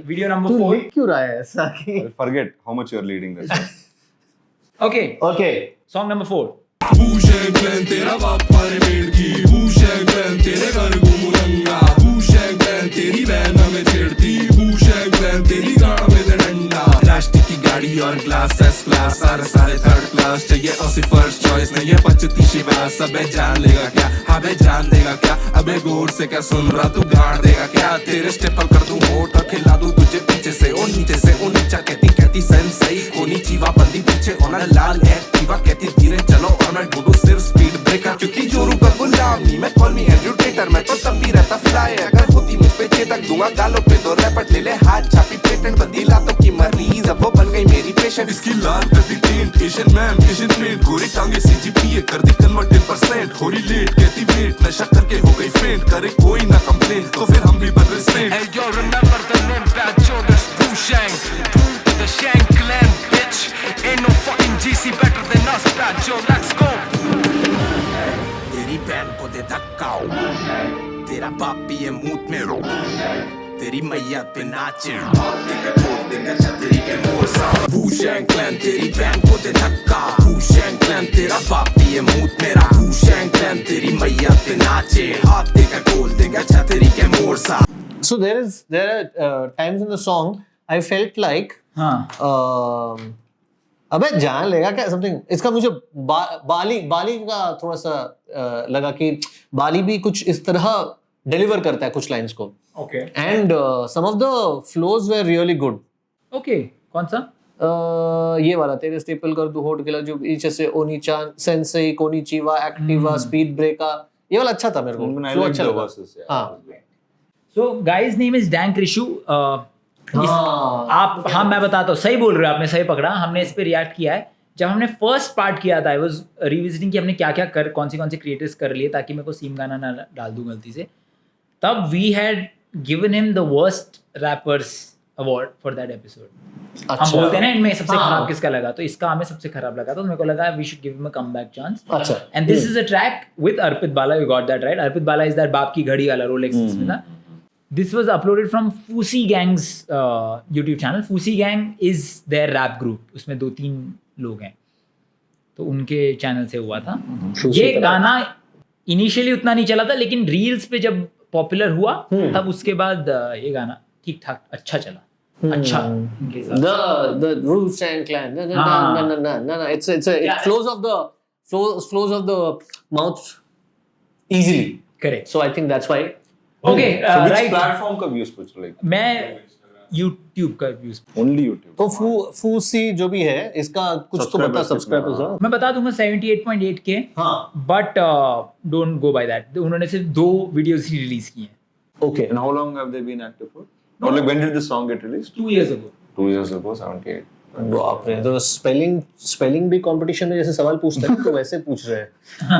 video number तू 4. लिख क्यों रहा है ऐसा कि? I'll forget how much you're leading this. Okay, Okay. song number 4. Wu-Shang-Clan तेरा बापा रे मेड़की Wu-Shang-Clan तेरे घर घूमूंगा Wu-Shang-Clan तेरी बहन में छेड़ती Wu-Shang-Clan तेरी गाड़ में डंडा प्लास्टिक की गाड़ी और ग्लास एस क्लास सारे थर्ड क्लास चाहिए ये औसी फर्स्ट चॉइस नहीं है पचती शिवा सब जान लेगा क्या अबे जान देगा क्या अबे गोर से क्या सुन रहा तू गाड़ देगा क्या तेरे स्टेपल कर दूं होठ और खिला दूं तुझे पीछे से ओ नीचे से ओ नीचा कहती सेंसई कोनी चीवा बंदी पीछे होना लाल एक्टिवा कहती धीरे चलो और मैं ढूंढूं सिर्फ स्पीड ब्रेकर क्योंकि जोरू का गुलाम नहीं मैं कॉल मी एजुटेटर मैं तो तब भी रहता फ्लाई अगर होती मुझ पे चेतक दूंगा गालों पे दो रैपट ले ले हाथ छापी पेटेंट बंदी लातों की मरीज अब वो बन गई मेरी पेशेंट इसकी लाल कर दी tent Asian ma'am Asian train गोरी टांगे CGPA कर दी कन्वर्ट 10% हो रही लेट कहती वेट नशा करके हो गई फेंट करे कोई ना कंप्लेन तो फिर हम भी बन रहे Saint Hey yo, remember the name Bad Jodas Wu-Shang Boom to the Shang Clan, bitch Ain't no fucking GC better than us, Bad Joe, let's go तेरी बहन को दे धक्का तेरा बाप भी है मूत में रो तेरी मैया पे नाचे तेरे बोल देंगे छतरी के मोर सा Wu-Shang Clan तेरी बहन को दे धक्का Wu-Shang Clan तेरा बाप भी है मूत मेरा Wu-Shang Clan तेरी मैया पे नाचे हाथ देकर बोल देंगे छतरी के मोर सा So there are times in the song I felt like हाँ अबे जान लेगा क्या समथिंग इसका मुझे बाली का थोड़ा सा लगा कि बाली भी कुछ इस तरह डिलीवर करता है कुछ लाइंस को okay and some of the flows were really good okay कौन सा ये वाला तेरे स्टेपल कर दू होट गिला जो नीचे से ओनीचान सेंसेई कोनिचिवा एक्टिवा स्पीड ब्रेका ये वाला अच्छा था मेरे को I Flow like अच्छा the लगा verses, yeah. हाँ so guys name is dank Rishu आप हाँ मैं बताता हूँ सही बोल रहे हो आपने सही पकड़ा हमने इस पे रिएक्ट किया है जब हमने फर्स्ट पार्ट किया था आई वाज रिविजिटिंग कि हमने क्या क्या कर कौन सी क्रिएटर्स कर लिए ताकि मेरे को सीम गाना ना डाल दूं गलती से तब we had given him the worst rappers award for that episode हम बोलते हैं ना इनमें सबसे खराब किसका लगा तो इसका हमें सबसे खराब लगा तो मेरे को लगा we should give him a comeback chance अच्छा and this is a track with Arpit Bala you got that right Arpit Bala is that बाप की घड़ी वाला रोलेक्स इसमें था this was uploaded from Fusi Gang's YouTube channel. Fusi Gang is their rap group. उसमें 2-3 लोग हैं तो उनके चैनल से हुआ था ये गाना इनिशियली उतना नहीं चला था लेकिन रील्स पे जब पॉपुलर हुआ तब उसके बाद ये गाना ठीक ठाक अच्छा चला अच्छा उनके हिसाब the Wu-Shang Clan no it's it flows of the mouth easily correct so I think that's why okay So which right platform का views पूछ like मैं YouTube का व्यूज only YouTube. तो फूसी जो भी है इसका कुछ तो बता सब्सक्राइबर्स हो मैं बता दूंगा 78.8 के हाँ but don't go by that उन्होंने सिर्फ 2 वीडियोस ही रिलीज किए हैं okay And how long have they been active for? Or like when did this song get released? 2 years ago 2 years ago, 78. बाप रे तो स्पेलिंग भी कंपटीशन में जैसे सवाल पूछते हैं तो वैसे पूछ रहे हैं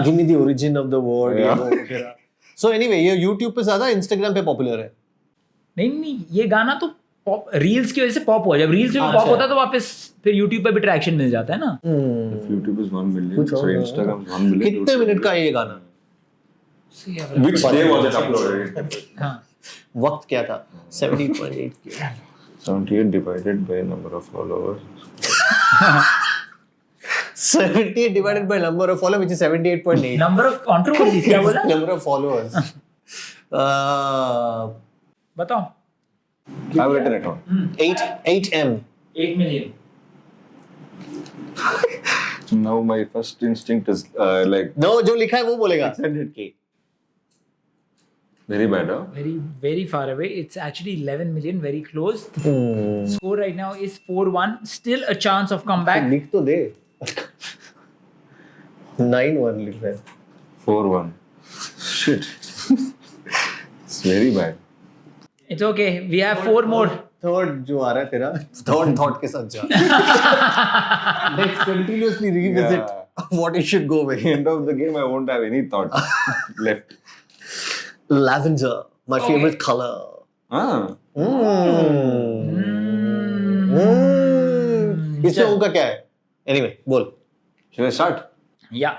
give me the origin of the word ये वो वगैरह सो एनीवे ये YouTube पे ज्यादा Instagram पे पॉपुलर है नहीं ये गाना तो रील्स की वजह से पॉप हुआ जब रील्स में पॉप होता है तो वापस फिर YouTube पे भी ट्रैक्शन मिल जाता है ना If YouTube is 1 million, so Instagram is 1 million. कितने मिनट का है ये गाना Which day was it uploaded? हाँ वक्त क्या था 70.8 की 78 divided by number of followers. 78 divided by number of followers which is 78.8 number of controversies क्या बोला number of followers बताओ I've written it on. 8M 8 million Now my first instinct is like no जो लिखा है वो बोलेगा 600K. Very bad, huh? very far away it's actually 11 million very close score right now is 4-1 still a chance of comeback लिख तो दे 9-1 लिख रहा है 4-1. Shit. It's very bad. it's okay we have 4 more third जो आ रहा है तेरा thought के साथ जा let's continuously revisit what it should go with End of the game, I won't have any thought left. lavender my favorite color इसमें उनका क्या है anyway बोल Should I start? yeah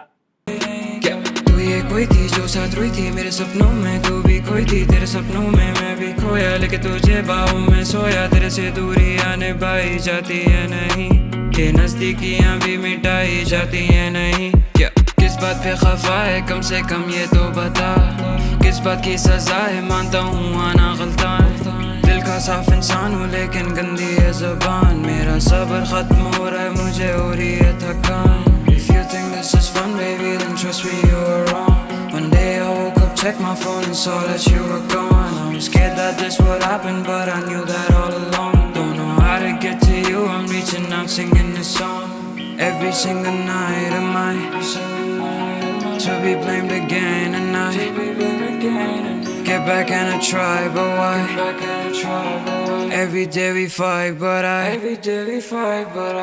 तू ये कोई थी जो साथ रोई थी मेरे सपनों में तू भी कोई थी तेरे सपनों में मैं भी खोया लेके तुझे बाहों में सोया तेरे से दूरियां निभाई जाती है नहीं ये नजदीकियां भी मिटाई जाती है नहीं क्या किस बात पे खफा है कम से कम ये तो बता किस बात की सजा है मानता हूँ आना गलतान दिल का साफ इंसान हूँ लेकिन गंदी है जुबान मेरा सब्र खत्म हो रहा है मुझे हो रही है थकान If you think this is fun, baby, then trust me, you were wrong. One day I woke up, checked my phone and saw that you were gone. I was scared that this would happen, but I knew that all along. Don't know how to get to you, I'm reaching out, singing this song. Every single night am I to be blamed again, and I get back and I try, but why? Every day we fight, but every day we fight, but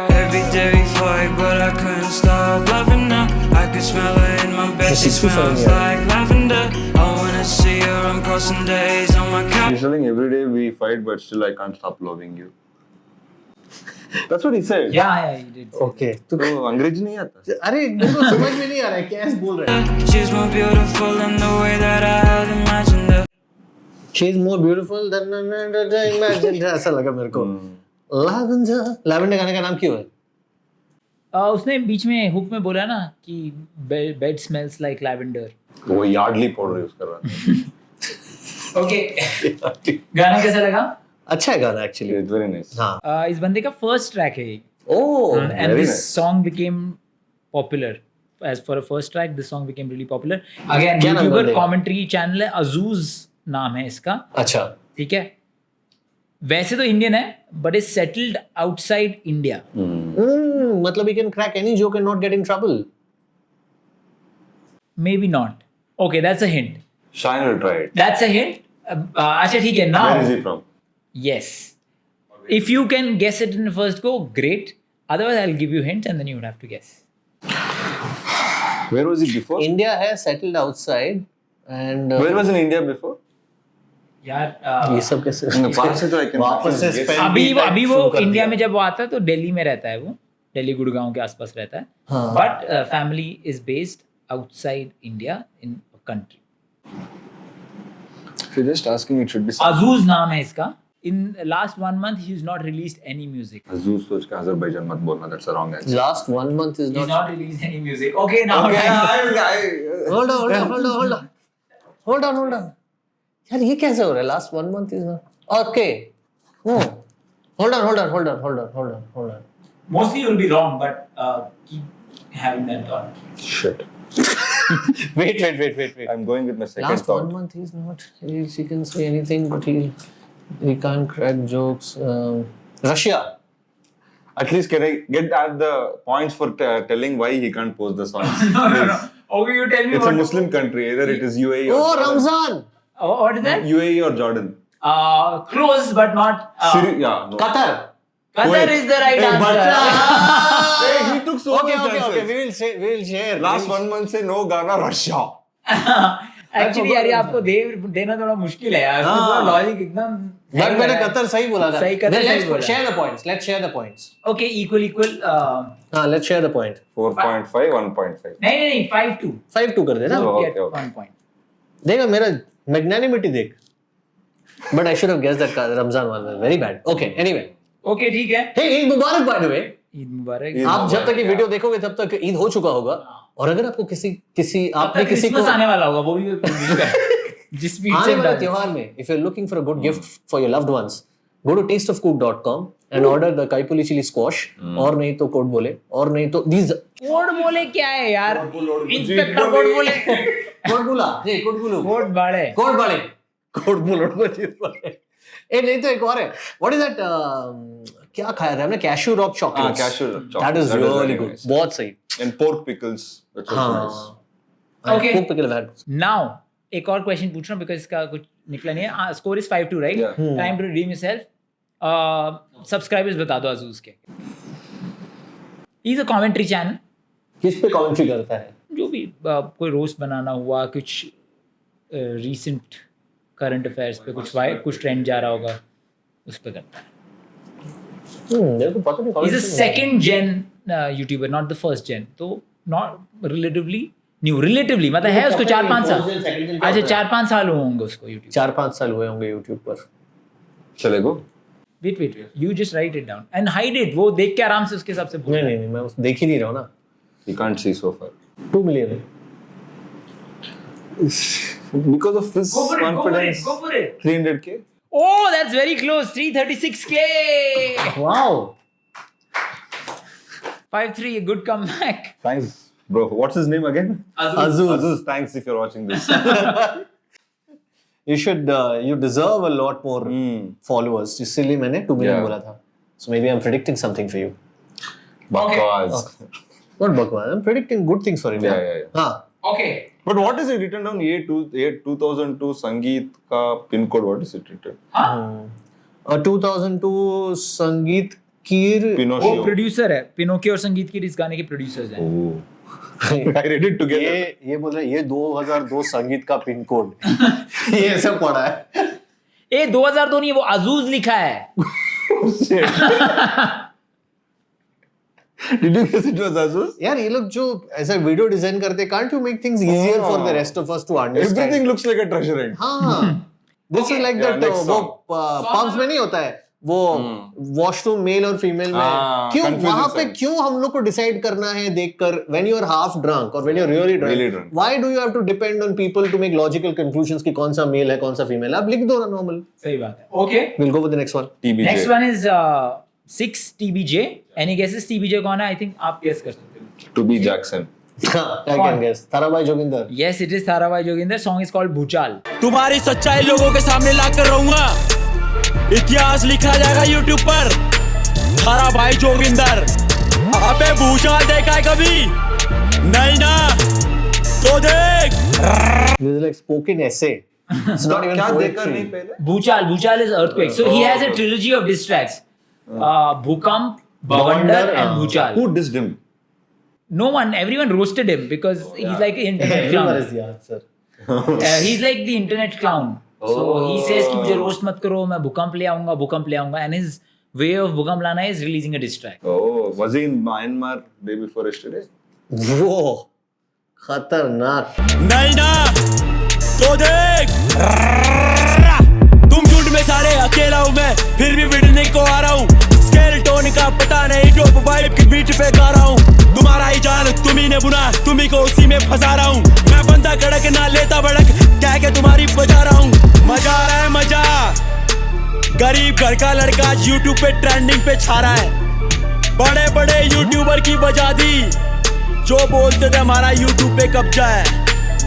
I couldn't stop loving her. I could smell her in my bed, she smells like lavender. I wanna see her, I'm crossing days on my couch. He's telling every day we fight, but still I can't stop loving you. That's what he said. Yeah, he did. Okay. तो अंग्रेजी नहीं आता. अरे मेरे को समझ में नहीं आ रहा है क्या बोल रहे हैं. She's more beautiful than the way that I had imagined her. She's more beautiful than I imagined. ऐसा लगा मेरे को. Lavender गाने का नाम क्यों है? उसने बीच में हुक में बोला ना कि बेड स्मेल्स लाइक लैवेंडर. वो यार्डली पाउडर यूज कर रहा था. ओके. गाना कैसा लगा? अच्छा है गाना एक्चुअली. It's very nice. हाँ. इस बंदे का फर्स्ट ट्रैक है ये. Oh. And very this nice. song became popular. As for a first track, this song became really popular. Again, क्या नाम YouTuber बंदे का? commentary channel है, Azuz नाम है इसका. अच्छा. ठीक है. वैसे तो इंडियन है, but is settled outside India. मतलब he can crack any joke and not get in trouble. Maybe not. Okay, that's a hint. Shine will try it. That's a hint. अच्छा ठीक है. Where is Now, he from? yes. If you can guess it in the first go, great. Otherwise, I'll give you hints and then you would have to guess. Where was he before? India has settled outside and Where was in India before? यार ये सब कैसे पास से तो I can वापस से guess. spell अभी bee type अभी शुरू वो कर इंडिया दिया. में जब वो आता है तो दिल्ली में रहता है वो. दिल्ली गुड़गांव के आसपास रहता है. हाँ. But family is based outside India in country. If you're just asking, it should be. अजूज नाम है इसका. In last 1 month he has not released any music. Azuz सोच के अज़रबैजान मत बोलना. That's the wrong answer. Last 1 month is He's not. not released any music. Okay, now Hold on. यार ये कैसे हो रहा है? Last 1 month is not. Okay. No. Hold on. mostly you'll be wrong, but keep having that thought. Shit. Wait. I'm going with my second Last thought. 1 month he's not. He can say anything, but he can't crack jokes. Russia. At least can I get at the points for telling why he can't post the songs? No. Okay, you tell me It's a what. Muslim country. Either it is UAE or Oh, Jordan. Ramzan. What is that? UAE or Jordan. Close, but not. Yeah. No. Qatar. Qatar Kuwait. is the right Hey, answer. Hey, he took so Okay. much answers. We will share. Last 1 month से no गाना Russia. Actually यार ये आपको देना थोड़ा मुश्किल है यार. इसमें पूरा लॉजिक एकदम. But मैंने कतर सही बोला था. सही कतर Then सही let's बोला. share the points. Let's share the points. Okay, equal. Let's share the point. 4.5, 1.5. नहीं 5-2. 5-2 कर देना. Oh, Get okay. 1 point. देखा मेरा magnanimity देख. But I should have guessed that Ramzan one was very bad. Okay, anyway. Okay, ठीक है. Hey, Eid Mubarak by the way. Eid मुबारक. ईद आप जब तक ये मुबारक, वीडियो देखोगे तब तक ईद हो चुका होगा. और अगर आपको किसी आपने किसी को क्रिसमस आने वाला होगा वो भी जिस स्पीड आने से वाले त्योहार में if you're looking for a good gift for your loved ones, go to tasteofcook.com and order the kai puli chili squash. और नहीं तो कोड बोले. और नहीं तो these कोड बोले क्या है यार? इंस्पेक्टर कोड बोले. कोड बोला. नहीं कोड बोलो. कोड बाड़े. कोड बाड़े. कोड बोलो. ए नहीं तो एक और है. What is that? क्या खाया था हमने? Cashew rock chocolates. cashew rock That chocolates. is That is really very good. nice. बहुत सही. And pork pickles. That's also nice. Okay. Pork pickle I've had. Now एक और क्वेश्चन पूछ रहा हूँ बिकॉज इसका कुछ निकला नहीं है. Score is 5-2 right? Yeah. Time to redeem yourself. Subscribers बता दो अजूज के. Is a commentary channel. किस पे कमेंट्री करता है? जो भी कोई रोस्ट बनाना हुआ, कुछ रीसेंट करंट अफेयर्स पे कुछ ट्रेंड जा रहा होगा उस पे करता है. मेरे को पता नहीं. Is a second gen YouTuber, not the first gen. तो नॉट रिलेटिवली न्यू. रिलेटिवली मतलब है उसको 4-5 साल. अच्छा 4-5 साल होंगे उसको यूट्यूब. 4-5 साल हुए होंगे यूट्यूब पर. चलेगो. Wait you just write it down and hide it. वो देख के आराम से उसके हिसाब से बोल. नहीं मैं उस देख ही नहीं रहा हूँ ना. You can't see so far. 2 million. Because of his confidence. Go for it. 300k. Oh, that's very close. 336k. Wow. 5-3, a good comeback. Thanks. Bro, what's his name again? Azuz. Azuz, thanks if you're watching this. You should, you deserve a lot more followers. इसीलिए मैंने 2 million Yeah. बोला था. So maybe I'm predicting something for you. Bakwas. Not bakwas. I'm predicting good things for India. Yeah. हाँ. Okay. But what is it written down? ये 2002 संगीत का pin code. What is it written? 2002 संगीत कीर. वो Pinocchio. Producer है, Pinocchio और संगीत की इस गाने के प्रोड्यूसर्स हैं. Oh. I read it together. ये बोल रहे ये 2002 संगीत का पिन कोड. ये ऐसा पढ़ा है. ए 2002 नहीं, वो अजूज लिखा है. Did you guess it was Azuz? यार ये लोग जो ऐसा वीडियो डिजाइन करते, can't you make things easier for the rest of us to understand? Everything looks like a treasure hunt. हाँ. This is like Yeah, that next वो song. pubs में नहीं होता है वो वॉशरूम मेल और फीमेल में हाँ, क्यों confusing वहां पे signs. क्यों हम लोग को डिसाइड करना है देखकर when you are half drunk or when you are really Really drunk, drunk. why do you have to depend on people to make logical conclusions कि कौन सा मेल है कौन सा फीमेल है? आप लिख दो ना नॉर्मल. सही बात है. Okay. We'll go with the next one. TBJ. Next one is 6 TBJ. Any guesses TBJ कौन है? I think आप guess कर सकते हो. To be Jackson. I can guess. Tarabai Joginder. Yes, it is Tarabai Joginder. Song is called भूचाल. तुम्हारी सच्चाई लोगों के सामने लाकर रहूंगा. इतिहास लिखा जाएगा YouTube पर. ताराबाई जोगिंदर. अबे भूचाल देखा है कभी? नहीं ना. तो देख. This is like spoken essay. It's not even क्या देखकर poetry. नहीं पहले? भूचाल is earthquake. So he has a trilogy of diss tracks. Bhukamp, Bawandar and Bhuchal. Who dissed him? No one, everyone roasted him because he's like the internet Everyone clown. is the answer. He's like the internet clown. So he says कि मुझे roast मत करो, मैं भूकंप ले आऊंगा, and his way of भूकंप लाना is releasing a diss track. Oh, was he in Myanmar day before yesterday? वो खतरनाक. नहीं ना. तो देख. तुम झूठ में सारे अकेला हूँ मैं. फिर भी बिड़ने को आ रहा हूँ. स्केल टोन का पता नहीं. ड्रॉप वाइब की बीट पे गा रहा हूँ. तुम्हारा ही जान तुम्ही ने बुना. तुम्ही को उसी में फंसा रहा हूँ. मैं बंदा कड़क ना लेता बड़क. कह के तुम्हारी बजा रहा हूँ. मजा आ रहा है मजा. गरीब घर का लड़का YouTube पे ट्रेंडिंग पे छा रहा है. बड़े बड़े यूट्यूबर की बजा दी. जो बोलते थे हमारा YouTube पे कब्जा है.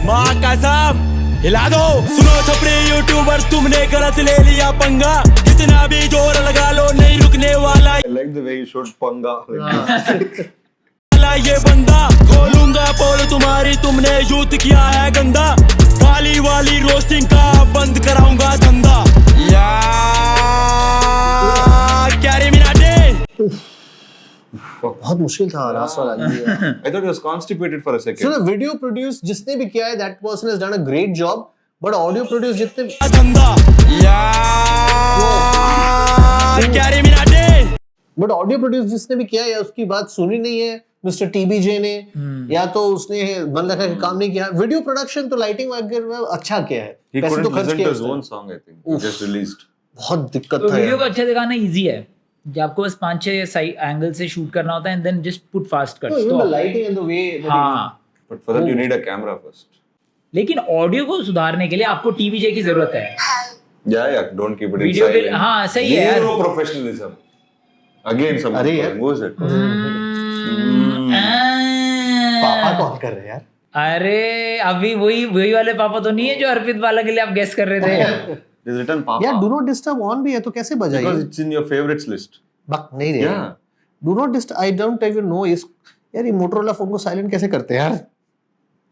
माँ कसम हिला दो. सुनो छपरी यूट्यूबर तुमने गलत ले लिया पंगा. कितना भी जोर लगा लो नहीं रुकने वाला I like the way you showed Panga. ये बंदा. खोलूंगा पोल तुम्हारी. तुमने यूथ किया है गंदा. काली वाली रोस्टिंग का बंद कराऊंगा धंधा. कैरी मिनाटे. बहुत मुश्किल था लास्ट वाला. I thought he was constipated for a So second. the video produce जिसने भी किया है that person has done a great job. But audio produce जितने धंधा. कैरी मिनाटे. but audio produce जिसने भी किया है या उसकी बात सुनी नहीं है मिस्टर टीबीजे ने या तो उसने मन रखा कि काम नहीं किया. वीडियो प्रोडक्शन तो लाइटिंग वगैरह अच्छा किया है. He पैसे तो couldn't खर्च listen किया to his उसने. own song, I think. He just released. बहुत दिक्कत तो था वीडियो को यार. अच्छा दिखाना इजी है कि आपको बस 5-6 साइड एंगल से शूट करना होता है and then just put fast cuts. Even the तो lighting and the way that हाँ, But for that, you need a camera first. लेकिन ऑडियो को सुधारने के लिए आपको टीवीजे की जरूरत है. Yeah. Don't keep it in video के silent. हाँ सही है यार. Zero professionalism. Again, someone अरे यार. calling. Who is it? पापा कॉल कर रहे हैं यार. अरे अभी वही वाले पापा तो नहीं है जो अर्पित वाला के लिए आप गेस कर रहे थे. It's written Papa. यार डू नॉट डिस्टर्ब ऑन भी है तो कैसे Because बजाइए. it's in your favorites list. बक नहीं रे. Yeah. Do not disturb. I don't even know इस यार ये मोटरोला फोन को साइलेंट कैसे करते हैं यार.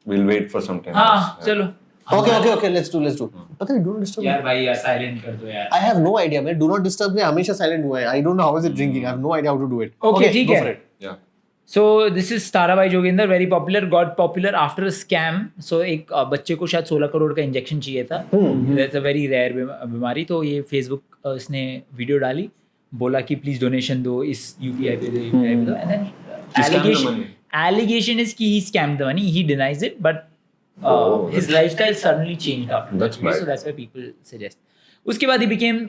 We'll wait for some time. हाँ चलो. Okay let's do. पता है डू नॉट डिस्टर्ब. यार भाई यार साइलेंट कर दो यार. I have no idea man. Do not disturb me हमेशा साइलेंट हुआ है. I don't know how is it ringing. I have no idea how to do it. Okay, ठीक go है. for it. Yeah. So this is Tarabai Joginder, very popular, got popular after a scam. So एक बच्चे को शायद 16 करोड़ का injection चाहिए था. That's a very rare बीमारी. तो ये Facebook इसने वीडियो डाली, बोला कि प्लीज डोनेशन दो इस UPI पे दो. And then allegation is कि he scammed the money. He denies it, but his lifestyle suddenly changed after That's that. So that's why people suggest. उसके बाद he became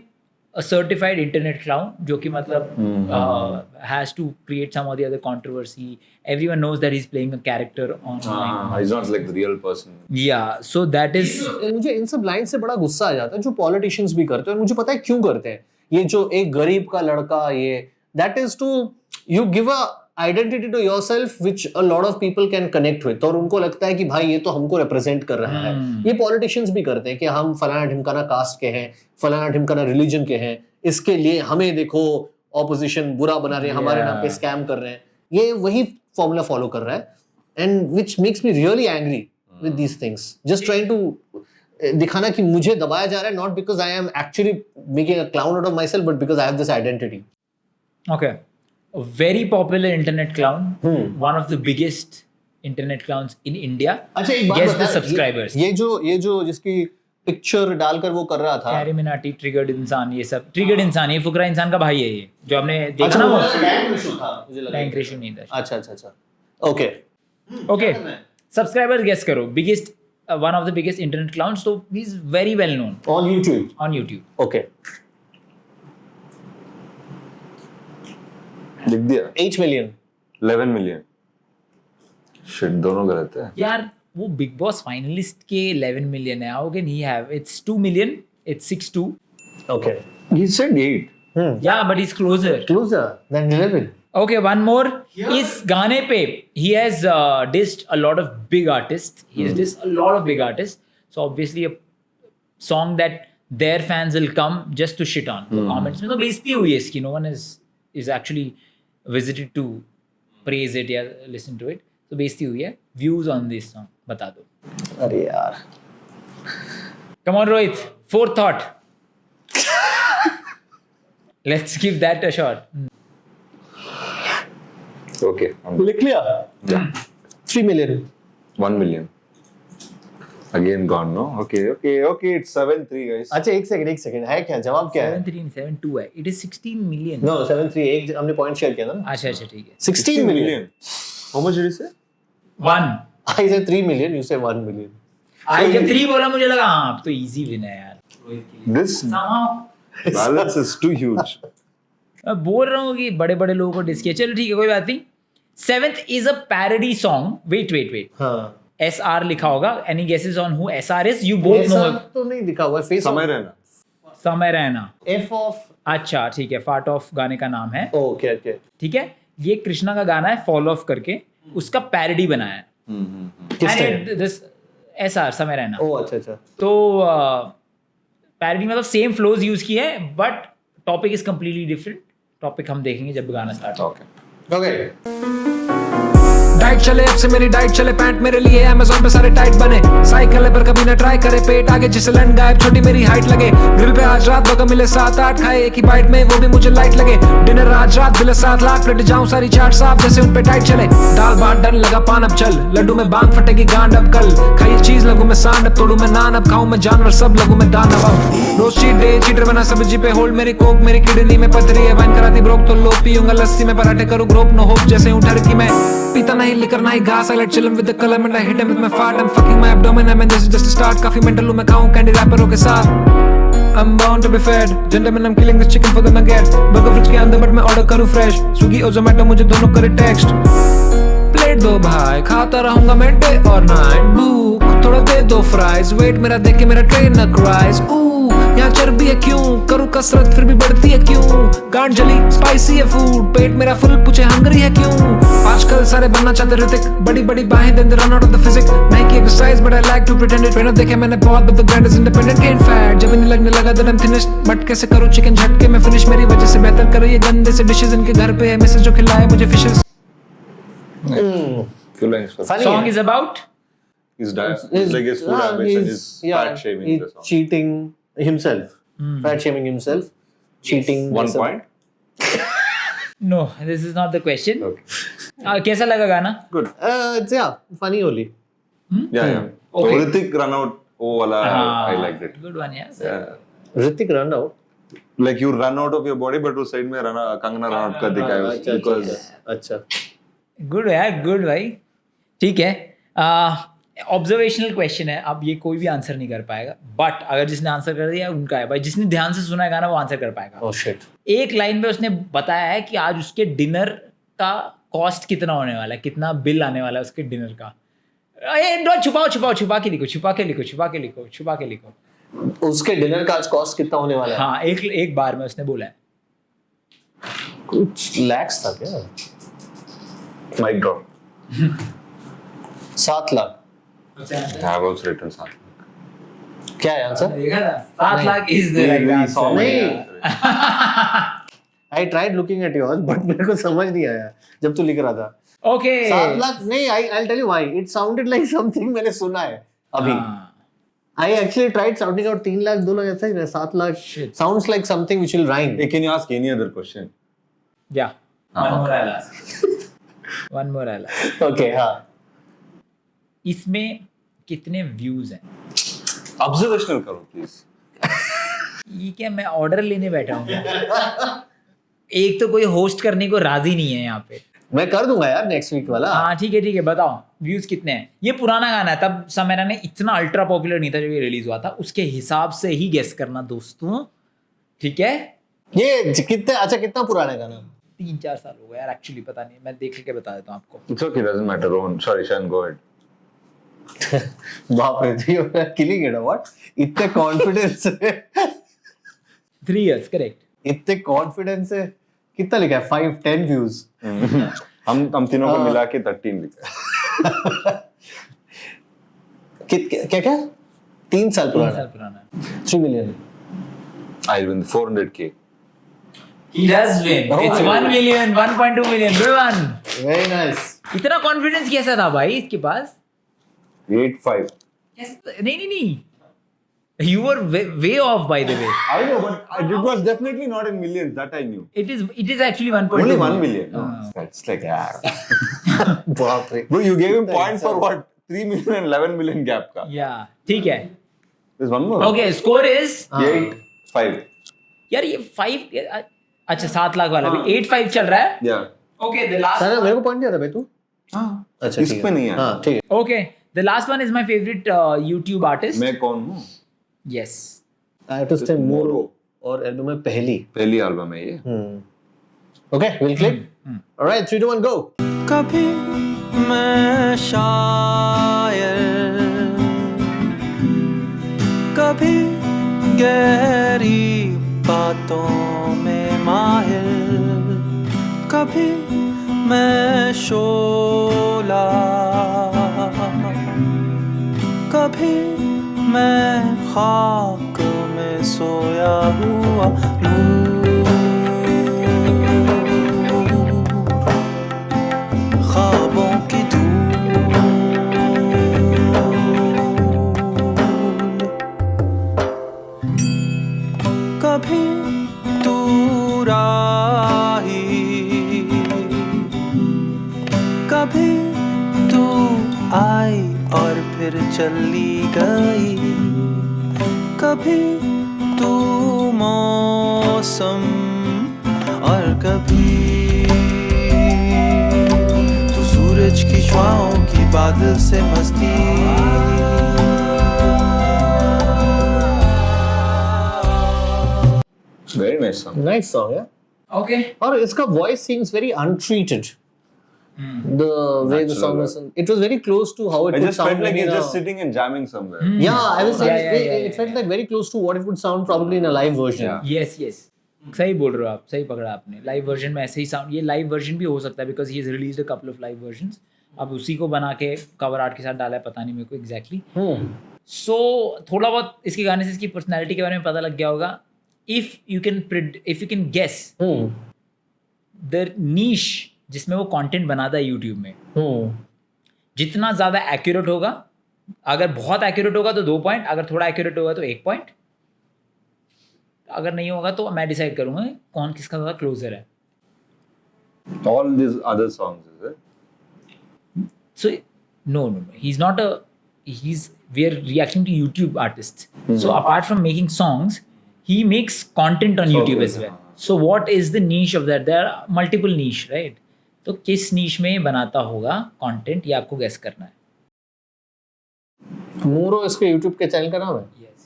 a certified internet clown, जो कि मतलब has to create some or the other controversy. Everyone knows that he's playing a character online. He's not like the real person. Yeah, so that is मुझे इन सब line से बड़ा गुस्सा आ जाता है जो पॉलिटिशियंस भी करते हैं. और मुझे पता है क्यों करते हैं. ये जो एक गरीब का लड़का ये that is to you give a identity to yourself which a lot of people can connect with, और उनको लगता है कि भाई ये तो हमको रिप्रेजेंट कर रहा है। ये पॉलिटिशियंस भी करते हैं कि हम फलाना ढिमकाना कास्ट के हैं, फलाना ढिमकाना रिलीजन के हैं, इसके लिए हमें देखो ऑपोजिशन बुरा बना रहे हैं, हमारे नाम पे स्कैम कर रहे हैं। ये वही फॉर्मूला फॉलो कर रहा है, and which makes me really angry with these things, just trying to दिखाना कि मुझे दबाया जा रहा है, not because I am actually making a clown out of myself, but because I have this identity. Okay. A very popular internet clown, one of the biggest internet clowns in India. अच्छा एक बात Guess the बता, subscribers. ये जो जिसकी picture डालकर वो कर रहा था, कैरी मिनाटी, ट्रिगर्ड इंसान, ये सब ट्रिगर्ड इंसान, ये फुकरा इंसान का भाई है, ये जो आपने देखा ना वो टैंक इशू था मुझे लगा। टैंक रेशो नहीं था। अच्छा ओके ओके, सब्सक्राइबर्स गेस करो, biggest one of the biggest internet clowns, तो he is very well known on YouTube. Okay लिख दिया 8 million 11 million। शिट, दोनों गलत है यार। वो बिग बॉस फाइनलिस्ट के 11 मिलियन है, how can he have, it's 2 million, it's 6-2। Okay he said 8। Yeah, but he's closer. closer than 11। Okay, one more. इस गाने पे he has dissed a lot of big artists. He has dissed a lot of big artists. So obviously a song that their fans will come just to shit on. तो comments में तो बेइज्जती हुई है इसकी. No one is actually visited to praise it या listen to it. तो बेइज्जती हुई है. Views on this song बता दो. अरे यार Come on Rohit, fourth thought. Let's give that a shot. Okay, लिख लिया। yeah, 3 million। 1 million again gone, no? Okay, it's 7-3 guys। अच्छा एक सेकंड है क्या, जवाब क्या है? 7-3 7-2 है. It is 16 million. नो 7-3 एक हमने पॉइंट शेयर किया था ना। अच्छा ठीक है. 16 million। How much did you say? 1. I say 3 million, you say 1 million। आई जब 3 बोला मुझे लगा हाँ अब तो इजी विन है यार. This balance is too huge। मैं बोल रहा हूँ कि बड़े बड़े लोगों को डिस किया. चलो ठीक है, कोई बात नहीं. 7th is a parody song. Wait हाँ SR लिखा होगा. Any guesses on who SR is? You both know. ऐसा तो नहीं दिखा हुआ है। फेस समय रहना। समय रहना. F of. अच्छा ठीक है, फार्ट ऑफ गाने का नाम है. ओके ठीक है, ये कृष्णा का गाना है फॉल ऑफ करके, उसका पैरोडी बनाया है. किसने? दिस SR समय रहना. ओ अच्छा तो पैरोडी मतलब सेम फ्लोज यूज किए हैं, but topic is completely different. Topic हम देखेंगे जब गाना स्टार्ट हो. ओके डाइट चले अब से मेरी डाइट चले, पैंट मेरे लिए अमेज़न पे सारे टाइट बने, साइकिल है पर कभी ना ट्राई करे, पेट आगे जिसे लन गायब छोटी मेरी हाइट लगे, ग्रिल पे आज रात बगा मिले 7-8 खाए एक ही बाइट में वो भी मुझे लाइट लगे, डिनर आज रात बिले 7 लाख प्लेट जाऊं सारी चाट साफ जैसे उन पे टाइट चले, दाल भात डन लगा पान अब चल, लड्डू में बांग फटेगी गांड अब कल, खाई चीज लगू मैं सांड अब तोड़ू मैं नान अब खाऊं मैं जानवर सब लगू मैं दान अब, रोज चीट डे चीटर बना सब्जी पे होल्ड मेरी कोक मेरी किडनी में पथरी है, वाइन कराती ब्रोक तो लोग पीऊंगा लस्सी में पराठे करूं ग्रोप नो होप जैसे हूं ठरकी में, पीता नहीं लिकर नहीं घास, I like chillin' with the color and I hit him with my fart, I'm fucking my abdomen, I mean this is just a start, काफी mental हूँ मैं खाऊं कैंडी रैपरों के साथ, I'm bound to be fed, gentlemen I'm killing this chicken for the nugget, burger fridge के अंदर but मैं order करूँ fresh, Swiggy और Zomato मुझे दोनों करे text, प्लेट दो भाई खाता रहूंगा मैं डे और नाइट, भूख थोड़ा दे दो फ्राइज, वेट मेरा देख के मेरा ट्रेन न क्राइज, यहाँ चर्बी है क्यों करूँ कसरत फिर भी बढ़ती है क्यों, गांड जली स्पाइसी है फूड, पेट मेरा फुल पूछे हंगरी है क्यों, आजकल सारे बनना चाहते ऋतिक, बड़ी बड़ी बाहें then they run out of the physique, नहीं की exercise but I like to pretend it, trainer देखे मैंने बहुत but the grand is independent gain fat, जब इन्हें लगने लगा that I am finished, but कैसे करूँ चिकन झटके में फिनिश, मेरी वजह से बेहतर करो ये गंदे से डिशेस, इनके घर पे है मैसेज जो खिलाए मुझे fishes. Few lines for Funny Song है. is about his diet, like his food habits and his fat shaming in the song। cheating himself, fat shaming himself, cheating. One ये सब. point। no, this is not the question. Okay। कैसा लगा गाना? Good। Yeah, funny only. Yeah। Okay। So Hrithik run out वो वाला I liked it। Good one, yes. Yeah। Hrithik run out. Like you run out of your body, but उस side में Kangana run out कर दिखाया है because अच्छा. Good यार, good भाई. ठीक है, ऑब्जर्वेशनल क्वेश्चन है, अब ये कोई भी आंसर नहीं कर पाएगा, बट अगर जिसने आंसर कर दिया उनका है भाई, जिसने ध्यान से सुना है गाना वो आंसर कर पाएगा. Oh shit. एक लाइन पे उसने बताया है कि आज उसके डिनर का कॉस्ट कितना होने वाला है, कितना बिल आने वाला है उसके डिनर का. छुपा के लिखो. उसके डिनर का आज कॉस्ट कितना होने वाला है? हाँ, एक बार में उसने बोला है. कुछ लैक्स था क्या? Mic drop. 7 lakh. I have also written 7 lakh. क्या है आंसर? देखा था 7 lakh is the right answer नहीं. I tried looking at yours, but मेरे को समझ नहीं आया जब तू लिख रहा था. ओके 7 लाख नहीं. I'll tell you why. It sounded like something मैंने सुना है अभी. I actually tried sounding out 3 lakh 2 lakh ऐसा ही 7 lakh sounds like something which will rhyme. Hey, can you ask any other question? या वन मोर आला Okay, हाँ. इसमें कितने व्यूज हैं? Observational करो please. ये क्या मैं ऑर्डर लेने बैठा हूँ एक तो कोई होस्ट करने को राजी नहीं है यहाँ पे. मैं कर दूंगा यार नेक्स्ट वीक वाला. हाँ ठीक है बताओ व्यूज कितने हैं. ये पुराना गाना है तब समय ने इतना अल्ट्रा पॉपुलर नहीं था जब ये रिलीज हुआ था उसके हिसाब से ही गेस करना दोस्तों. ठीक है ये कितना पुराना है गाना? 3-4 साल हो गए यार एक्चुअली पता नहीं मैं देख के बता देता हूँ आपको. It's okay, doesn't matter. Rohan, sorry, Shan, go ahead. बाप रे you are killing it. What? इतने कॉन्फिडेंस से 3 years करेक्ट. इतने कॉन्फिडेंस से कितना लिखा है? 5-10 व्यूज. हम तीनों को मिला के 13 लिखा है. क्या 3 साल पुराना. 3 million. I'll win 400k. He does win. It's 1 million, 1.2 million. Good one. Very nice. इतना कॉन्फिडेंस कैसा था भाई इसके पास? 8.5. नहीं. You were way off by the way. I know, but it was definitely not in millions. That I knew. It is actually 1.2. Only 1 million. No, that's like बाप रे. Bro, you gave him points for what? 3 million and 11 million gap का. Yeah, ठीक है. There's one more. Okay, score is 8.5. यार ये 5 अच्छा 7 लाख वाला भी 8.5 चल रहा है. Yeah. Okay, the last. Sir मेरे को पॉइंट दिया था भाई तू. हाँ. अच्छा इस पे नहीं है. हाँ ठीक है. Okay, the last one is my favorite YouTube artist. मैं कौन हूँ? Yes. आर्टिस्ट है मोरो और एल्बम है पहली एल्बम है ये. Okay, we'll click. Alright, 3, 2, 1, go. कभी मैं शायर कभी गहरी बातों में माहिर कभी मैं शोला कभी मैं खाक में सोया हुआ ख्वाबों की धूल कभी तू राही कभी तू आई और फिर चली गई कभी तू मौसम और कभी तू सूरज की श्वाओं की बादल से मस्ती Very nice song. Nice song, yeah. Okay. और इसका voice seems very untreated. The way the song was, it was very close to how it I would just sound felt like in he's a- just sitting and jamming somewhere. Yeah, I was saying Yeah. it felt like very close to what it would sound probably in a live version. Yeah. Yes. सही बोल रहे हो आप. सही पकड़ा आपने. Live version में ऐसे ही साउंड ये लाइव वर्जन भी हो सकता है because he is released a couple of live versions. अब उसी को बना के कवर आर्ट के साथ डाला है पता नहीं मेरे को एग्जैक्टली. सो थोड़ा बहुत इसके गाने से इसकी पर्सनैलिटी के बारे में पता लग गया होगा. If you can guess the niche जिसमें वो कंटेंट बनाता है यूट्यूब में जितना ज़्यादा एक्यूरेट होगा अगर बहुत एक्यूरेट होगा तो 2 पॉइंट अगर थोड़ा एक्यूरेट होगा तो 1 पॉइंट अगर नहीं होगा तो मैं डिसाइड करूंगा कौन किसका ज़्यादा क्लोजर है. All these other songs, is it? So no, he's not a we are reacting to YouTube artists. So apart from making songs, he makes content on YouTube as well. So what is the niche of that? There are multiple niche, right? तो किस niche में बनाता होगा content ये आपको guess करना है. मोरो इसके YouTube के चैनल का नाम है. Yes.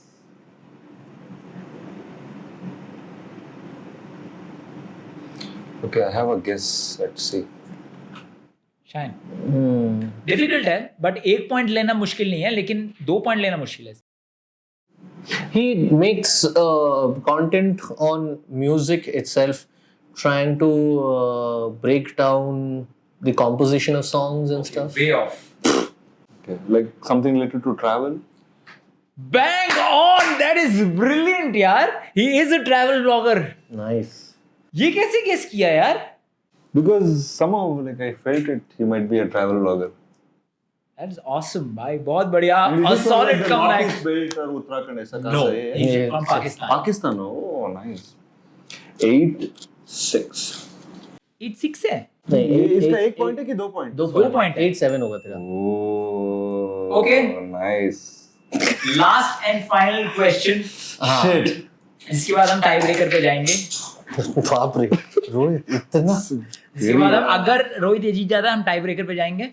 Okay, I have a guess. Let's see. Shine. Difficult है, but 1 पॉइंट लेना मुश्किल नहीं है, लेकिन 2 पॉइंट लेना मुश्किल है. He makes content on music itself, trying to break down the composition of songs and stuff. Way off. Okay. Like something related to travel. Bang on! That is brilliant, यार. He is a travel vlogger. Nice. ये कैसे guess किया यार? Because somehow like I felt it, he might be a travel vlogger. That is awesome, भाई. बहुत बढ़िया. A solid comeback. Belt or Uttarakhand ऐसा कहाँ No, से है? he's Yeah. from Pakistan. Pakistan. Oh, nice. 8-6. 8-6 है. नहीं, इसका 1 point है कि 2 point? दो point. 8-7 होगा तेरा. Oh. Okay. Nice. Last and final question. Shit. इसके बाद हम टाई ब्रेकर पे जाएंगे. बाप रे, रोहित इतना. इसके बाद हम अगर रोहित ये जीत जाता है हम टाई ब्रेकर पे जाएंगे.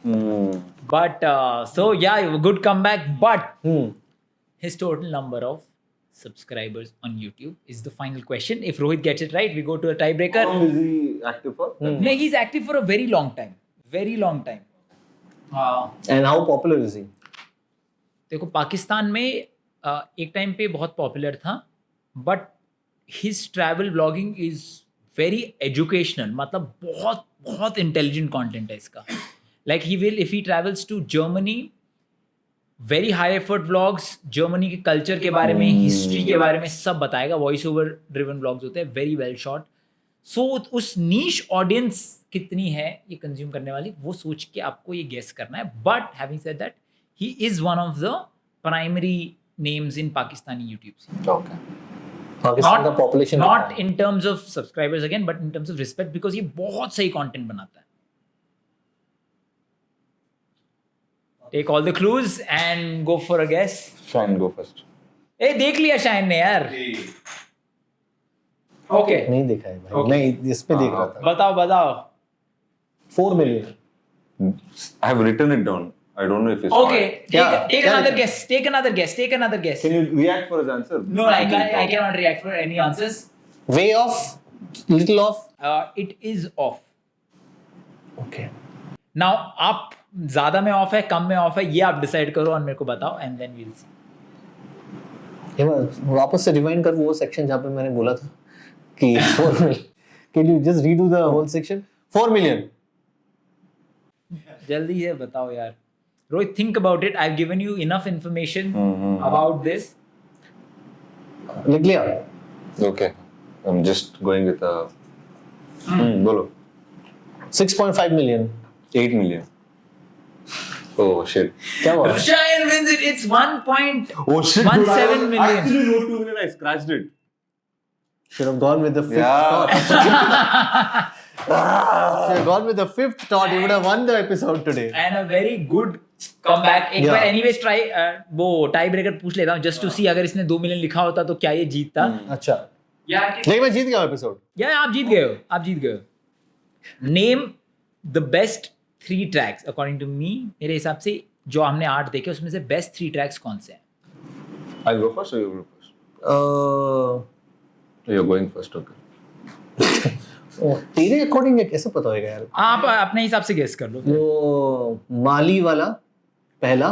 But so yeah, good comeback. But his total number of subscribers on YouTube is the final question. If Rohit gets it right, we go to a tiebreaker. How long is he active for? No, he's active for a very long time. Very long time. And how popular is he? देखो पाकिस्तान में एक time पे बहुत popular था but his travel vlogging is very educational मतलब बहुत बहुत intelligent content है इसका like he will if he travels to Germany very high effort vlogs Germany के कल्चर के बारे में हिस्ट्री के बारे में सब बताएगा वॉइस ओवर ड्रिवन व्लॉग्स होते हैं वेरी वेल शॉट सो उस नीश ऑडियंस कितनी है ये कंज्यूम करने वाली वो सोच के आपको ये गेस करना है but having said that he is one of the primary names in Pakistani YouTube scene. Okay. Pakistan का population not in terms of subscribers again but in terms of respect because ये बहुत सही content बनाता है. Take all the clues and go for a guess. Shine, go first. ए देख लिया shine ने यार. Okay. नहीं देखा है भाई. Okay. नहीं इस पे देख रहा था. बताओ. 4 million. I have written it down. I don't know if it's Okay. right. Take another guess. Take another guess. Can you react for his answer? No, I cannot react for any answers. Way off, little off. It is off. Okay. Now आप ज्यादा में of है कम में of है ये आप decide करो और मेरे को बताओ and then we will see. ये वापस से रिवाइंड कर वो सेक्शन जहाँ पे मैंने बोला था कि 4 million. Can you just redo the whole section? 4 million. जल्दी से बताओ यार. Rohit, think about it. I've given you enough information about this. लिख लिया. Okay. I'm just going with a. बोलो. 6.5 million. 8 million. Oh shit. क्या हुआ? Ryan wins it. It's 1.17 Oh shit. dude, I million. actually wrote 2 million. I scratched it. Should have gone with the fifth Yeah. thought. Should have gone with the fifth thought. You would have won the episode today. And a very good comeback. एक Yeah. बार anyways try वो tie breaker पूछ लेता हूँ just to see अगर इसने 2 million लिखा होता तो क्या ये जीतता. अच्छा. लेकिन मैं जीत गया एपिसोड. या आप जीत गए हो. Name the best 3 tracks according to me. मेरे हिसाब से जो हमने 8 देखे उसमें से बेस्ट 3 tracks कौन से हैं? I'll go first or you go first? You're going first, okay. तेरे अकॉर्डिंग कैसे पता होगा यार? आप अपने हिसाब से गेस कर लो. वो माली वाला पहला,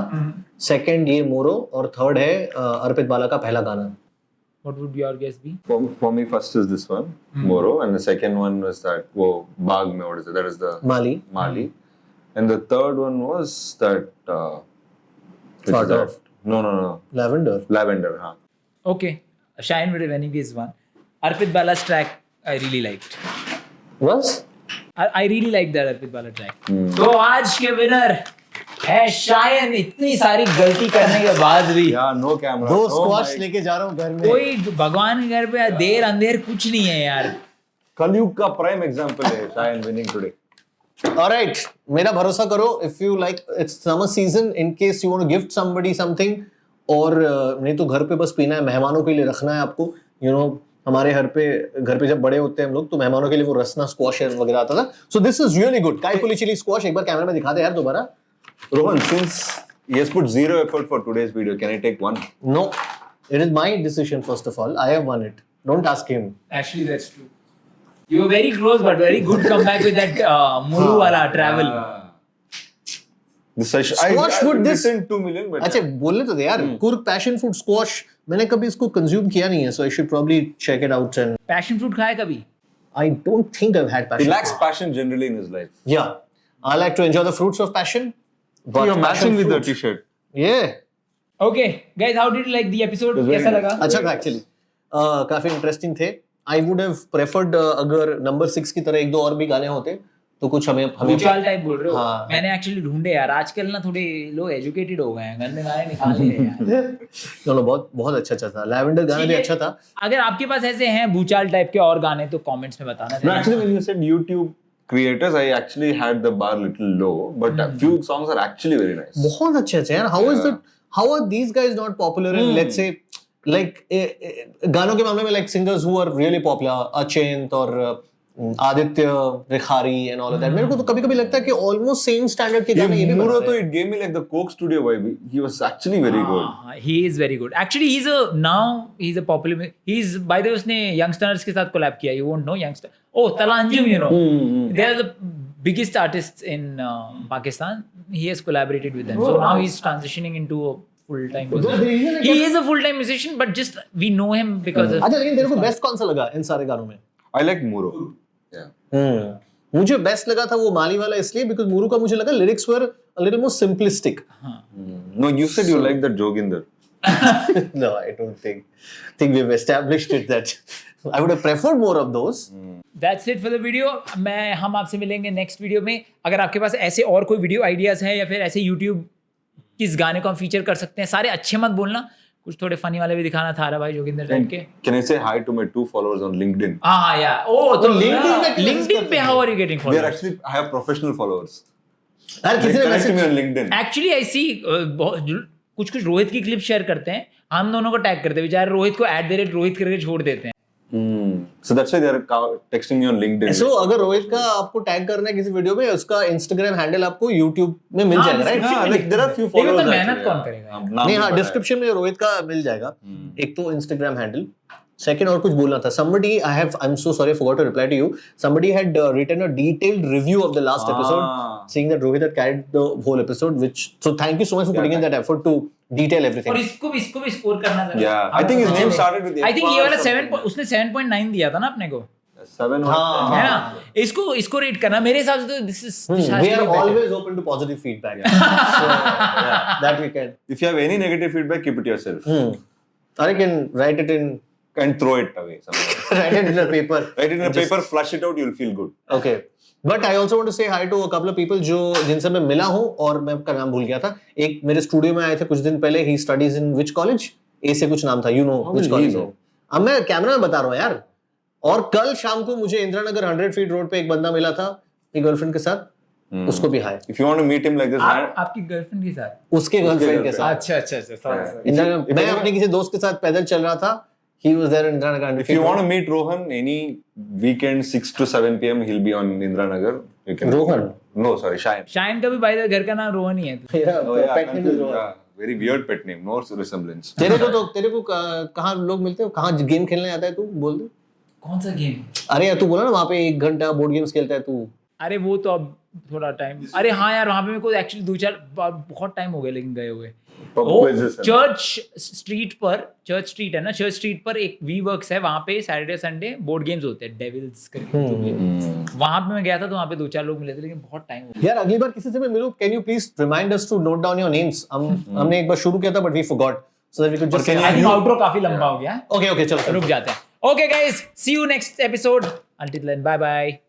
सेकंड ये मोरो और थर्ड है अर्पित बाला का पहला गाना. What would your guess be? For me, first is this one, Moro, and the second one was that Baag mein, what is it? That is the Mali. And the third one was that. Which Sort is that? of. No. Lavender. Lavender, huh? Okay, Shine would have any guess one. Arpit Bala's track I really liked. Was? I really liked that Arpit Bala track. तो आज के winner है शायन. इतनी सारी गलती करने के बाद भी Yeah, no camera. 2 Oh squash my- लेके जा रहा हूँ घर में. कोई भगवान के घर पे देर अंधेर कुछ नहीं है यार. कलयुग का प्राइम एग्जांपल है शायन विनिंग टुडे. Alright, मेरा भरोसा करो. If you like, it's summer season. In case you want to gift somebody something, और नहीं तो घर पे बस पीना है, मेहमानों के लिए रखना है आपको. You know, हमारे घर पे जब बड़े होते हैं हम लोग तो मेहमानों के लिए वो रसना स्क्वाश वगैरह आता था. So this is really good. काई पुली चिली स्क्वाश एक बार कैमरा में दिखा दे यार दोबारा. Rohan, since he has put 0 effort for today's video, can I take one? No, it is my decision first of all. I have won it. Don't ask him. Actually that's true. You were very close but very good comeback with that Muru wala travel. This Squash would this- 2 million, but अच्छा बोलने तो दे यार. Coorg passion fruit squash मैंने कभी इसको consume किया नहीं है, so I should probably check it out. And Passion fruit खाया कभी? I don't think I've had he passion lacks fruit. passion generally in his life. Yeah, I like to enjoy the fruits of passion. But You're matching passion with the fruit. t-shirt. Yeah. Okay guys how did you like the episode? was very कैसा nice. लगा? अच्छा था actually काफी interesting थे. I would have preferred अगर number 6 की तरह एक दो और भी गाने होते तो कुछ हमें भूचाल टाइप बोल रहे हो? हाँ. मैंने एक्चुअली ढूंढे यार, आजकल ना थोड़े लोग एजुकेटेड हो गए हैं, गंदे गाने निकाल ले रहे हैं यार. दोनों बहुत बहुत अच्छा था. लैवेंडर गाना भी ठीक है. अच्छा था. अगर आपके पास ऐसे हैं भूचाल टाइप के और गाने तो कमेंट्स में बताना. No, actually, when you said YouTube creators, I actually had the bar little low, but a few songs are actually very nice. बहुत अच्छे अच्छे यार. How are these guys not popular in let's say like गानों के मामले में like singers who are really popular, Achint और Aditya Rikhari and all of that. मेरे को तो कभी-कभी लगता है कि almost same standard के गाने ये भी Muro, बना though, रहे हैं. it gave me like the Coke Studio vibe. He was actually very good. he is very good. Actually he's a popular. He's by the way उसने youngsters के साथ collab किया. You won't know youngster. Oh, Talanjum, you know. They are the biggest artists in Pakistan. He has collaborated with them. So now he's transitioning into a full-time musician. He is a full-time musician, but just we know him because of. अच्छा लेकिन तेरे को best कौन सा लगा इन सारे गानों में? I like Muro. Yeah. मुझे बेस्ट लगा था वो माली वाला इसलिए बिकॉज़ मुरू का मुझे लगा lyrics were a little more simplistic. No, you said you like that Joginder. No, I don't think we've established it that I would have preferred more of those. That's it for the video. हम आपसे मिलेंगे next video में. अगर आपके पास ऐसे और कोई video ideas हैं या फिर ऐसे यूट्यूब किस गाने को हम फीचर कर सकते हैं, सारे अच्छे मत बोलना, कुछ थोड़े फनी वाले भी दिखाना था भाई जोगिंदर टाइप के. Can I say hi to my 2 followers on LinkedIn? हाँ यार. ओ तो LinkedIn में क्यों LinkedIn पे how are you getting They are followers? actually, I have professional followers. यार They किसी ने connect message me on LinkedIn. Actually ऐसी कुछ कुछ रोहित की क्लिप शेयर करते हैं, हम दोनों को टैग करते हैं, बेचारे रोहित को @रोहित करके छोड़ देते हैं. So that's why they are texting me on LinkedIn. सो अगर रोहित का आपको टैग करना है किसी वीडियो में उसका इंस्टाग्राम हैंडल आपको यूट्यूब में मिल जाएगा राइट? हाँ, like there are few लेकिन followers. तो मेहनत actually, कौन yeah. करेगा? हाँ, नाम नहीं भी हाँ पता है. डिस्क्रिप्शन में रोहित का मिल जाएगा. एक तो इंस्टाग्राम हैंडल. सेकंड और कुछ बोलना था. Somebody I am so sorry I forgot to reply to you. Somebody had written a detailed review of the last episode saying that Rohit had carried the whole episode which so thank you so much for putting in that effort to detail everything. और इसको भी score करना था. Yeah, I think his name started with. I think ये वाला something. 7 उसने 7.9 दिया था ना अपने को, 7 हाँ. है ना? इसको रेट करना मेरे हिसाब से तो this is We are always open to positive feedback. So yeah, that we can. If you have any negative feedback, keep it yourself Or you can write it in and throw it away somewhere. write it in a paper. Write it in a paper, flush it out, you'll feel good. Okay. But I also want to say hi to a couple of people जो जिनसे मैं मिला हूँ और मैं उनका नाम भूल गया था. एक मेरे स्टूडियो में आए थे कुछ दिन पहले. He studies in which college? A से कुछ नाम था. You know which college है? अब मैं कैमरा में बता रहा हूँ यार. और कल शाम को मुझे इंदिरा नगर 100 फीट रोड पे एक बंदा मिला था एक गर्लफ्रेंड के साथ. उसको भी हाय. If you want to meet him like this, आपकी गर्लफ्रेंड के साथ? उसके गर्लफ्रेंड के साथ. अच्छा सॉरी. मैं अपने किसी दोस्त के साथ पैदल चल रहा था. He was there in Indira Nagar. if you want to meet Rohan any weekend 6 to 7 p.m. he'll be on Indira Nagar. You can. Rohan? No, sorry, Shayan. Shayan का भी बाय द घर का नाम रोहन ही है. Yeah, Oh, yeah, pet name is confused. Rohan. Yeah, very weird pet name. No resemblance. तेरे को कहाँ लोग मिलते हो? कहाँ गेम खेलने आता है तू? बोल दे. कौन सा गेम? अरे यार तू बोला ना वहाँ पे 1 घंटा बोर्ड गेम्स खेलता है तू. अरे वो तो अब थोड़ा टाइम. अरे हाँ यार वहाँ पे मेरे को एक्चुअली 2-4 बहुत टाइम हो गया लेकिन गए हुए. चर्च स्ट्रीट है ना, चर्च स्ट्रीट पर एक वी वर्क्स है, वहाँ पे सैटरडे संडे बोर्ड गेम्स होते हैं, डेविल्स करके. वहाँ पे मैं गया था तो वहाँ पे 2-4 लोग मिले थे लेकिन बहुत टाइम हो गया. यार अगली बार किसी से मैं मिलूं can you please remind us to note down your names. हमने एक बार शुरू किया था but we forgot so that we could just. I think outro काफी लंबा हो गया. ओके चलो रुक जाते हैं. Okay guys, see you next episode. Until then bye bye.